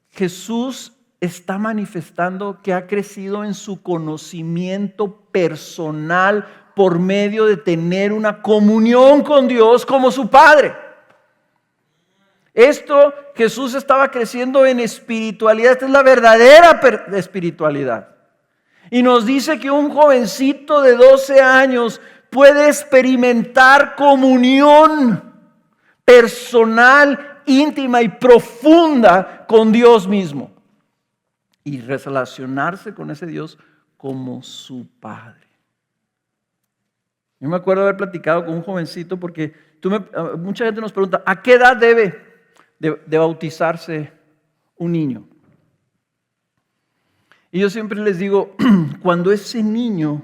Jesús está manifestando que ha crecido en su conocimiento personal por medio de tener una comunión con Dios como su Padre. Esto, Jesús estaba creciendo en espiritualidad. Esta es la verdadera espiritualidad. Y nos dice que un jovencito de 12 años puede experimentar comunión personal, íntima y profunda con Dios mismo. Y relacionarse con ese Dios como su Padre. Yo me acuerdo haber platicado con un jovencito porque mucha gente nos pregunta: ¿a qué edad debe de bautizarse un niño? Y yo siempre les digo, cuando ese niño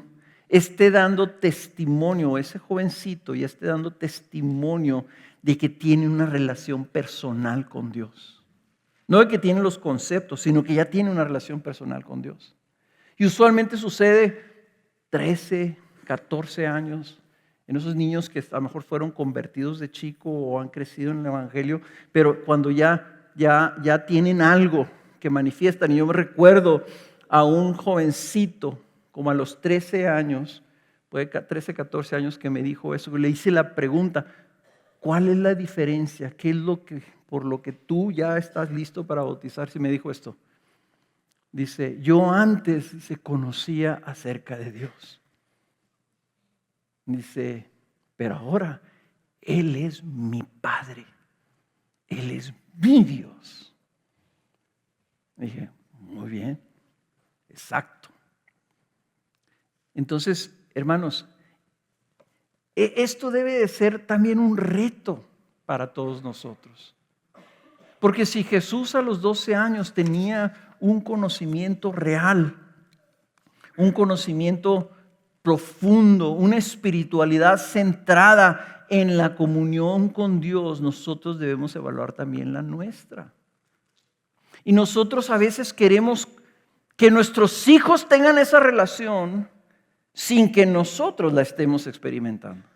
esté dando testimonio, ese jovencito ya esté dando testimonio de que tiene una relación personal con Dios. No de que tiene los conceptos, sino que ya tiene una relación personal con Dios. Y usualmente sucede 13, 14 años, en esos niños que a lo mejor fueron convertidos de chico o han crecido en el Evangelio, pero cuando ya tienen algo que manifiestan. Y yo me recuerdo a un jovencito, como a los 13 años, puede 13, 14 años, que me dijo eso. Le hice la pregunta: ¿cuál es la diferencia? ¿Qué es por lo que tú ya estás listo para bautizarse? Y me dijo esto. Dice: yo antes conocía acerca de Dios. Dice: pero ahora Él es mi Padre. Él es mi Dios. Dije: muy bien, exacto. Entonces, hermanos, esto debe de ser también un reto para todos nosotros. Porque si Jesús a los 12 años tenía un conocimiento real, un conocimiento profundo, una espiritualidad centrada en la comunión con Dios, nosotros debemos evaluar también la nuestra. Y nosotros a veces queremos que nuestros hijos tengan esa relación sin que nosotros la estemos experimentando.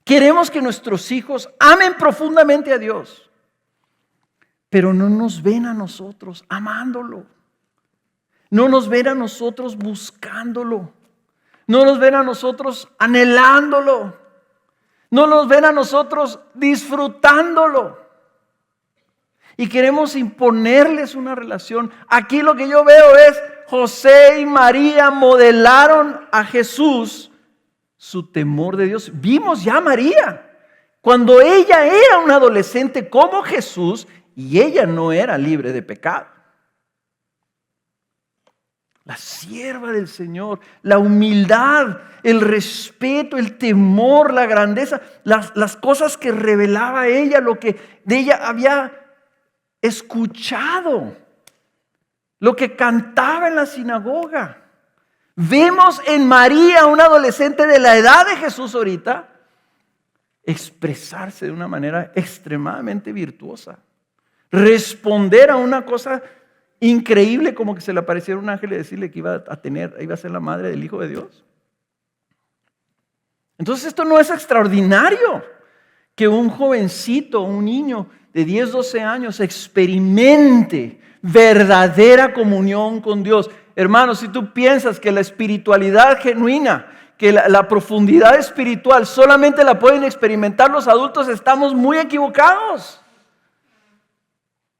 Queremos que nuestros hijos amen profundamente a Dios, pero no nos ven a nosotros amándolo. No nos ven a nosotros buscándolo. No nos ven a nosotros anhelándolo. No nos ven a nosotros disfrutándolo. Y queremos imponerles una relación. Aquí lo que yo veo es José y María modelaron a Jesús su temor de Dios. Vimos ya a María, cuando ella era una adolescente como Jesús y ella no era libre de pecado. La sierva del Señor, la humildad, el respeto, el temor, la grandeza, las cosas que revelaba ella, lo que de ella había escuchado, lo que cantaba en la sinagoga. Vemos en María, una adolescente de la edad de Jesús ahorita, expresarse de una manera extremadamente virtuosa, responder a una cosa increíble como que se le apareciera un ángel y decirle que iba a ser la madre del Hijo de Dios. Entonces esto no es extraordinario que un jovencito, un niño de 10, 12 años experimente verdadera comunión con Dios. Hermanos, si tú piensas que la espiritualidad genuina, que la profundidad espiritual solamente la pueden experimentar los adultos, estamos muy equivocados.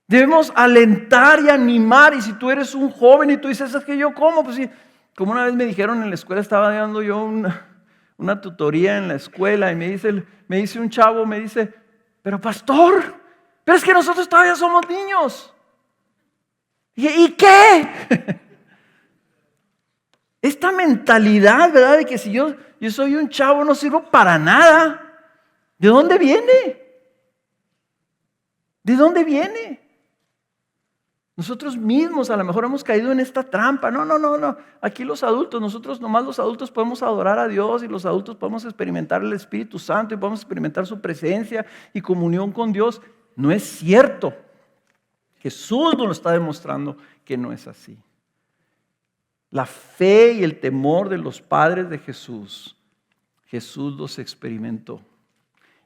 Debemos alentar y animar. Y si tú eres un joven y tú dices, ¿es que yo cómo? Pues sí, como una vez me dijeron en la escuela, estaba dando yo una tutoría en la escuela y me dice un chavo, pero pastor, pero es que nosotros todavía somos niños. ¿Y qué? Esta mentalidad, ¿verdad? De que si yo soy un chavo no sirvo para nada. ¿De dónde viene? ¿De dónde viene? Nosotros mismos a lo mejor hemos caído en esta trampa. No. Aquí los adultos, nomás los adultos podemos adorar a Dios y los adultos podemos experimentar el Espíritu Santo y podemos experimentar su presencia y comunión con Dios. No es cierto. Jesús nos lo está demostrando que no es así. La fe y el temor de los padres de Jesús, Jesús los experimentó.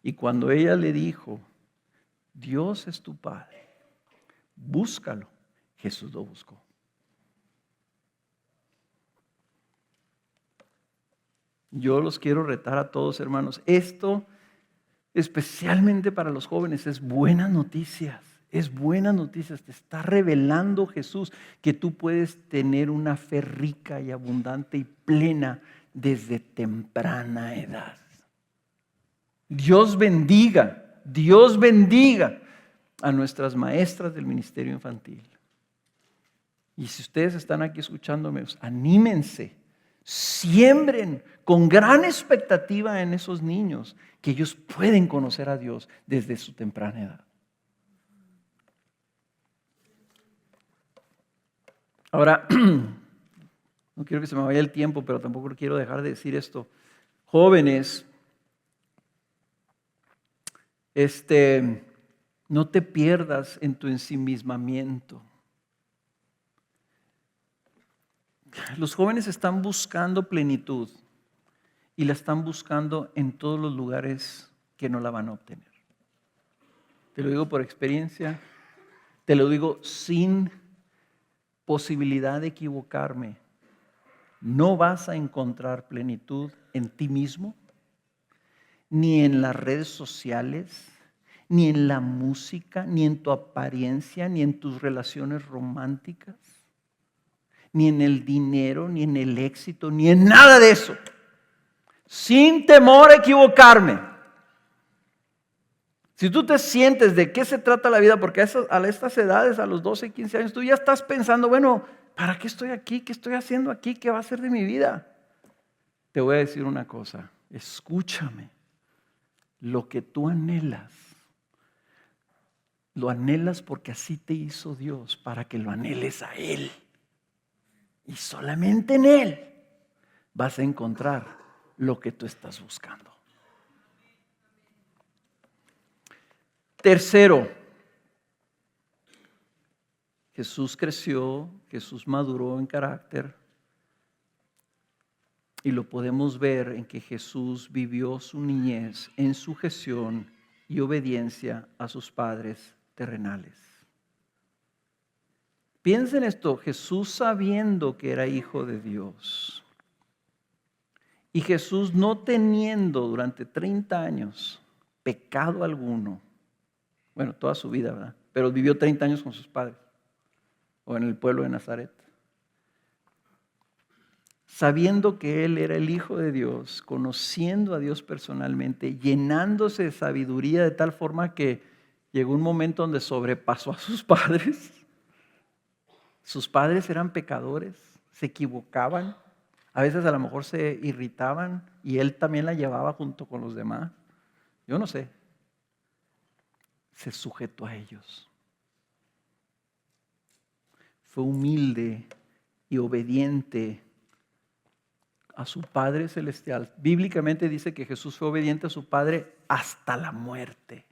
Y cuando ella le dijo, Dios es tu Padre, búscalo, Jesús lo buscó. Yo los quiero retar a todos, hermanos. Esto, especialmente para los jóvenes, es buenas noticias. Es buenas noticias. Te está revelando Jesús que tú puedes tener una fe rica y abundante y plena desde temprana edad. Dios bendiga a nuestras maestras del ministerio infantil. Y si ustedes están aquí escuchándome, anímense, siembren con gran expectativa en esos niños que ellos pueden conocer a Dios desde su temprana edad. Ahora, no quiero que se me vaya el tiempo, pero tampoco quiero dejar de decir esto. Jóvenes, no te pierdas en tu ensimismamiento. Los jóvenes están buscando plenitud y la están buscando en todos los lugares que no la van a obtener. Te lo digo por experiencia, te lo digo sin posibilidad de equivocarme. No vas a encontrar plenitud en ti mismo, ni en las redes sociales, ni en la música, ni en tu apariencia, ni en tus relaciones románticas, ni en el dinero, ni en el éxito, ni en nada de eso. Sin temor a equivocarme. Si tú te sientes de qué se trata la vida, porque a estas edades, a los 12, 15 años, tú ya estás pensando, bueno, ¿para qué estoy aquí? ¿Qué estoy haciendo aquí? ¿Qué va a ser de mi vida? Te voy a decir una cosa, escúchame. Lo que tú anhelas, lo anhelas porque así te hizo Dios, para que lo anheles a Él. Y solamente en Él vas a encontrar lo que tú estás buscando. Tercero, Jesús creció, Jesús maduró en carácter. Y lo podemos ver en que Jesús vivió su niñez en sujeción y obediencia a sus padres terrenales. Piensa en esto, Jesús sabiendo que era hijo de Dios y Jesús no teniendo durante 30 años pecado alguno, bueno, toda su vida, ¿verdad? Pero vivió 30 años con sus padres o en el pueblo de Nazaret. sabiendo que Él era el Hijo de Dios, conociendo a Dios personalmente, llenándose de sabiduría de tal forma que llegó un momento donde sobrepasó a sus padres. Sus padres eran pecadores, se equivocaban, a veces a lo mejor se irritaban y Él también la llevaba junto con los demás. Yo no sé. Se sujetó a ellos. Fue humilde y obediente a su Padre Celestial. Bíblicamente dice que Jesús fue obediente a su Padre hasta la muerte.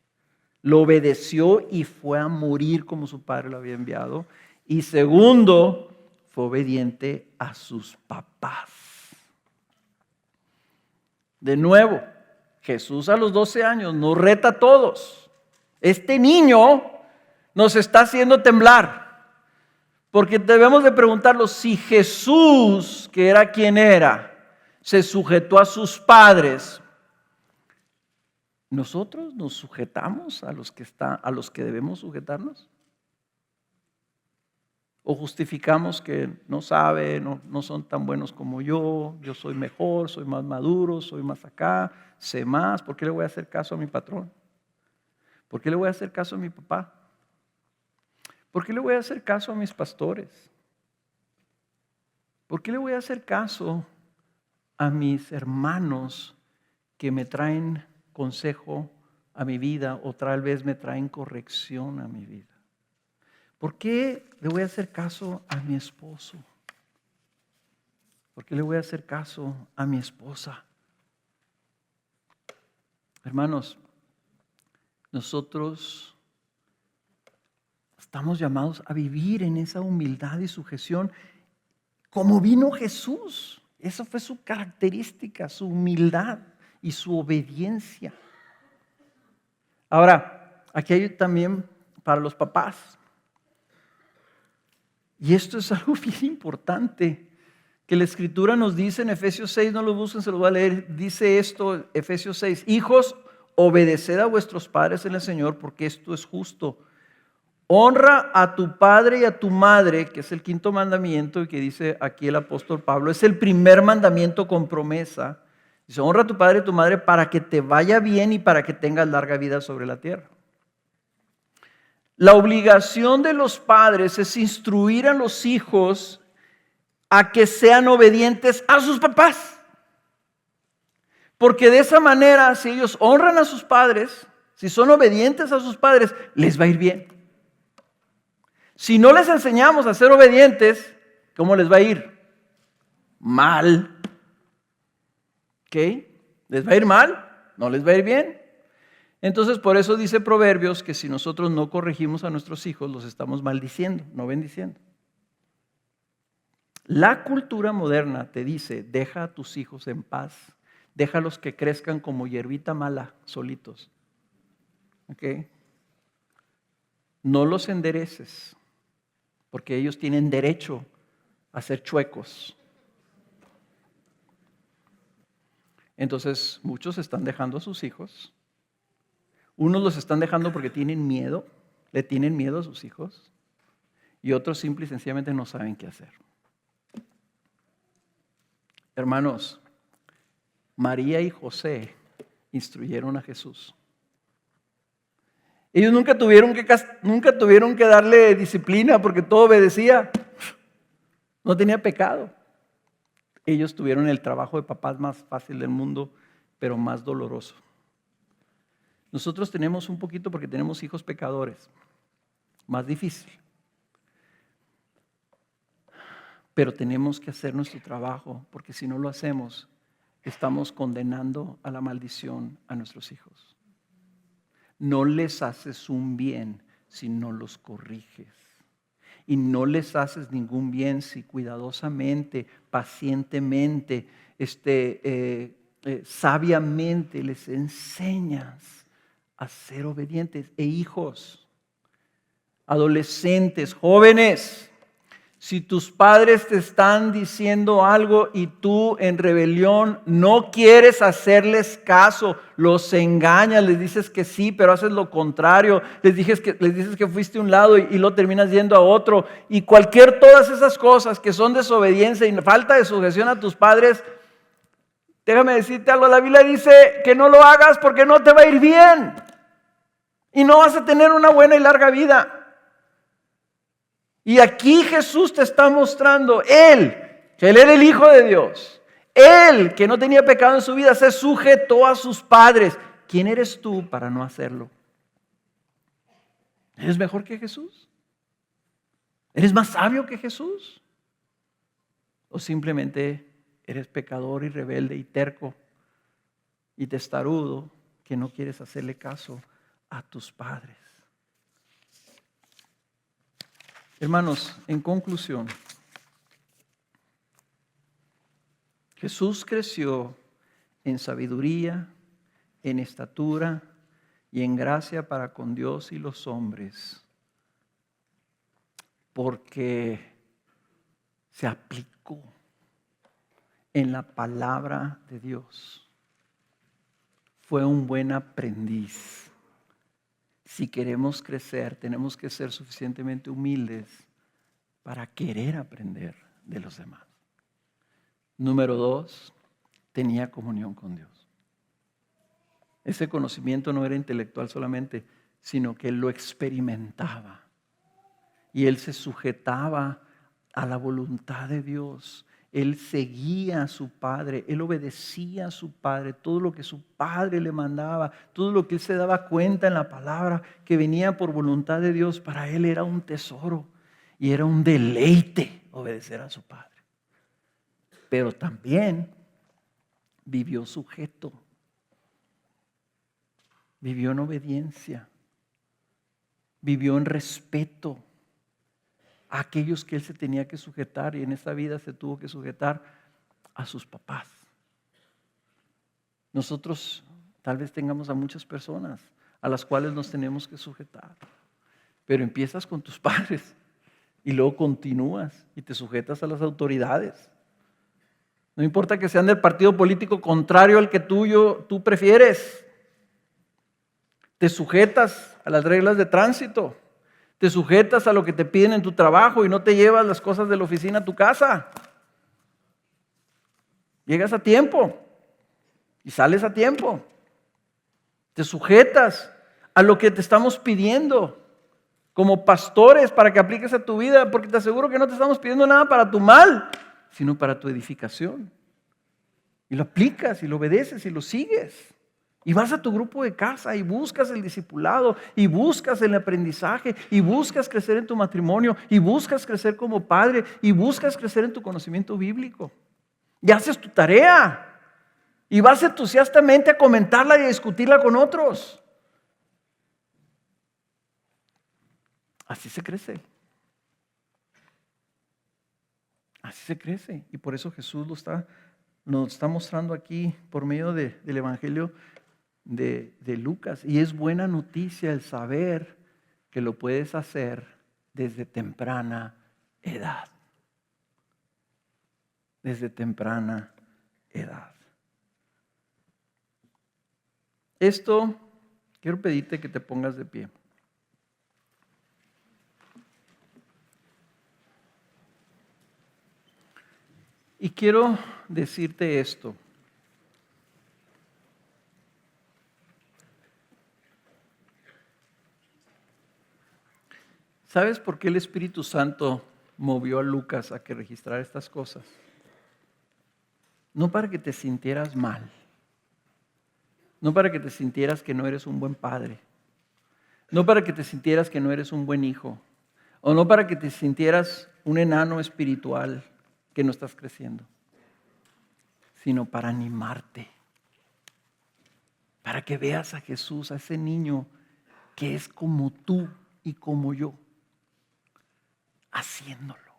Lo obedeció y fue a morir como su Padre lo había enviado. Y segundo, fue obediente a sus papás. De nuevo, Jesús a los 12 años nos reta a todos. Este niño nos está haciendo temblar. Porque debemos de preguntarnos si Jesús, que era quien era, se sujetó a sus padres, ¿nosotros nos sujetamos a los que debemos sujetarnos? ¿O justificamos que no saben, no son tan buenos como yo soy mejor, soy más maduro, soy más acá, sé más? ¿Por qué le voy a hacer caso a mi patrón? ¿Por qué le voy a hacer caso a mi papá? ¿Por qué le voy a hacer caso a mis pastores? ¿Por qué le voy a hacer caso a mis hermanos que me traen consejo a mi vida o tal vez me traen corrección a mi vida? ¿Por qué le voy a hacer caso a mi esposo? ¿Por qué le voy a hacer caso a mi esposa? Hermanos, nosotros estamos llamados a vivir en esa humildad y sujeción como vino Jesús. Esa fue su característica, su humildad y su obediencia. Ahora, aquí hay también para los papás. Y esto es algo bien importante, que la Escritura nos dice en Efesios 6, no lo busquen, se lo voy a leer, dice esto, Efesios 6, hijos, obedeced a vuestros padres en el Señor, porque esto es justo. Honra a tu padre y a tu madre, que es el quinto mandamiento, y que dice aquí el apóstol Pablo, es el primer mandamiento con promesa. Dice, honra a tu padre y a tu madre para que te vaya bien y para que tengas larga vida sobre la tierra. La obligación de los padres es instruir a los hijos a que sean obedientes a sus papás. Porque de esa manera, si ellos honran a sus padres, si son obedientes a sus padres, les va a ir bien. Si no les enseñamos a ser obedientes, ¿cómo les va a ir? Mal. ¿Ok? ¿Les va a ir mal? ¿No les va a ir bien? Entonces, por eso dice Proverbios que si nosotros no corregimos a nuestros hijos, los estamos maldiciendo, no bendiciendo. La cultura moderna te dice, deja a tus hijos en paz, déjalos que crezcan como hierbita mala, solitos. ¿Ok? No los endereces, porque ellos tienen derecho a ser chuecos. Entonces, muchos están dejando a sus hijos. Unos los están dejando porque tienen miedo, le tienen miedo a sus hijos, y otros simple y sencillamente no saben qué hacer. Hermanos, María y José instruyeron a Jesús. Ellos nunca tuvieron que darle disciplina porque todo obedecía. No tenía pecado. Ellos tuvieron el trabajo de papás más fácil del mundo, pero más doloroso. Nosotros tenemos un poquito porque tenemos hijos pecadores, más difícil. Pero tenemos que hacer nuestro trabajo, porque si no lo hacemos, estamos condenando a la maldición a nuestros hijos. No les haces un bien si no los corriges. Y no les haces ningún bien si cuidadosamente, pacientemente, sabiamente les enseñas a ser obedientes. E hijos, adolescentes, jóvenes, Si tus padres te están diciendo algo y tú en rebelión no quieres hacerles caso, los engañas, les dices que sí, pero haces lo contrario, les dices que fuiste a un lado y lo terminas yendo a otro, y todas esas cosas que son desobediencia y falta de sujeción a tus padres, déjame decirte algo, la Biblia dice que no lo hagas porque no te va a ir bien y no vas a tener una buena y larga vida. Y aquí Jesús te está mostrando, Él, que Él era el Hijo de Dios, Él, que no tenía pecado en su vida, se sujetó a sus padres. ¿Quién eres tú para no hacerlo? ¿Eres mejor que Jesús? ¿Eres más sabio que Jesús? ¿O simplemente eres pecador y rebelde y terco y testarudo que no quieres hacerle caso a tus padres? Hermanos, en conclusión, Jesús creció en sabiduría, en estatura y en gracia para con Dios y los hombres, porque se aplicó en la palabra de Dios. Fue un buen aprendiz. Si queremos crecer, tenemos que ser suficientemente humildes para querer aprender de los demás. Número 2, tenía comunión con Dios. Ese conocimiento no era intelectual solamente, sino que él lo experimentaba. Y él se sujetaba a la voluntad de Dios. Él seguía a su padre, él obedecía a su padre, todo lo que su padre le mandaba, todo lo que él se daba cuenta en la palabra que venía por voluntad de Dios, para él era un tesoro y era un deleite obedecer a su padre. Pero también vivió sujeto, vivió en obediencia, vivió en respeto a aquellos que él se tenía que sujetar, y en esta vida se tuvo que sujetar a sus papás. Nosotros tal vez tengamos a muchas personas a las cuales nos tenemos que sujetar, pero empiezas con tus padres y luego continúas y te sujetas a las autoridades. No importa que sean del partido político contrario al que tú prefieres. Te sujetas a las reglas de tránsito. Te sujetas a lo que te piden en tu trabajo y no te llevas las cosas de la oficina a tu casa. Llegas a tiempo y sales a tiempo. Te sujetas a lo que te estamos pidiendo como pastores para que apliques a tu vida, porque te aseguro que no te estamos pidiendo nada para tu mal, sino para tu edificación. Y lo aplicas y lo obedeces y lo sigues. Y vas a tu grupo de casa y buscas el discipulado y buscas el aprendizaje y buscas crecer en tu matrimonio y buscas crecer como padre y buscas crecer en tu conocimiento bíblico. Y haces tu tarea y vas entusiastamente a comentarla y a discutirla con otros. Así se crece. Así se crece. Y por eso Jesús nos está mostrando aquí por medio del Evangelio de Lucas. Y es buena noticia el saber que lo puedes hacer desde temprana edad. Desde temprana edad. Esto, quiero pedirte que te pongas de pie. Y quiero decirte esto. ¿Sabes por qué el Espíritu Santo movió a Lucas a que registrara estas cosas? No para que te sintieras mal. No para que te sintieras que no eres un buen padre. No para que te sintieras que no eres un buen hijo. O no para que te sintieras un enano espiritual que no estás creciendo. Sino para animarte. Para que veas a Jesús, a ese niño que es como tú y como yo, haciéndolo.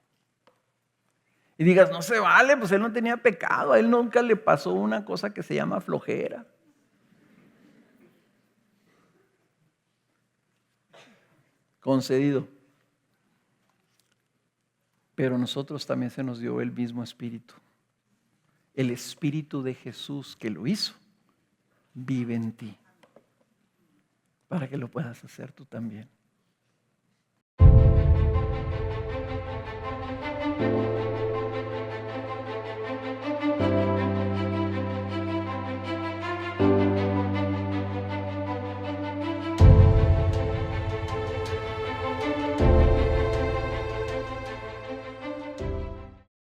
Y digas, no se vale, pues él no tenía pecado, a él nunca le pasó una cosa que se llama flojera. Concedido. Pero nosotros también se nos dio el mismo Espíritu. El Espíritu de Jesús que lo hizo, vive en ti. Para que lo puedas hacer tú también.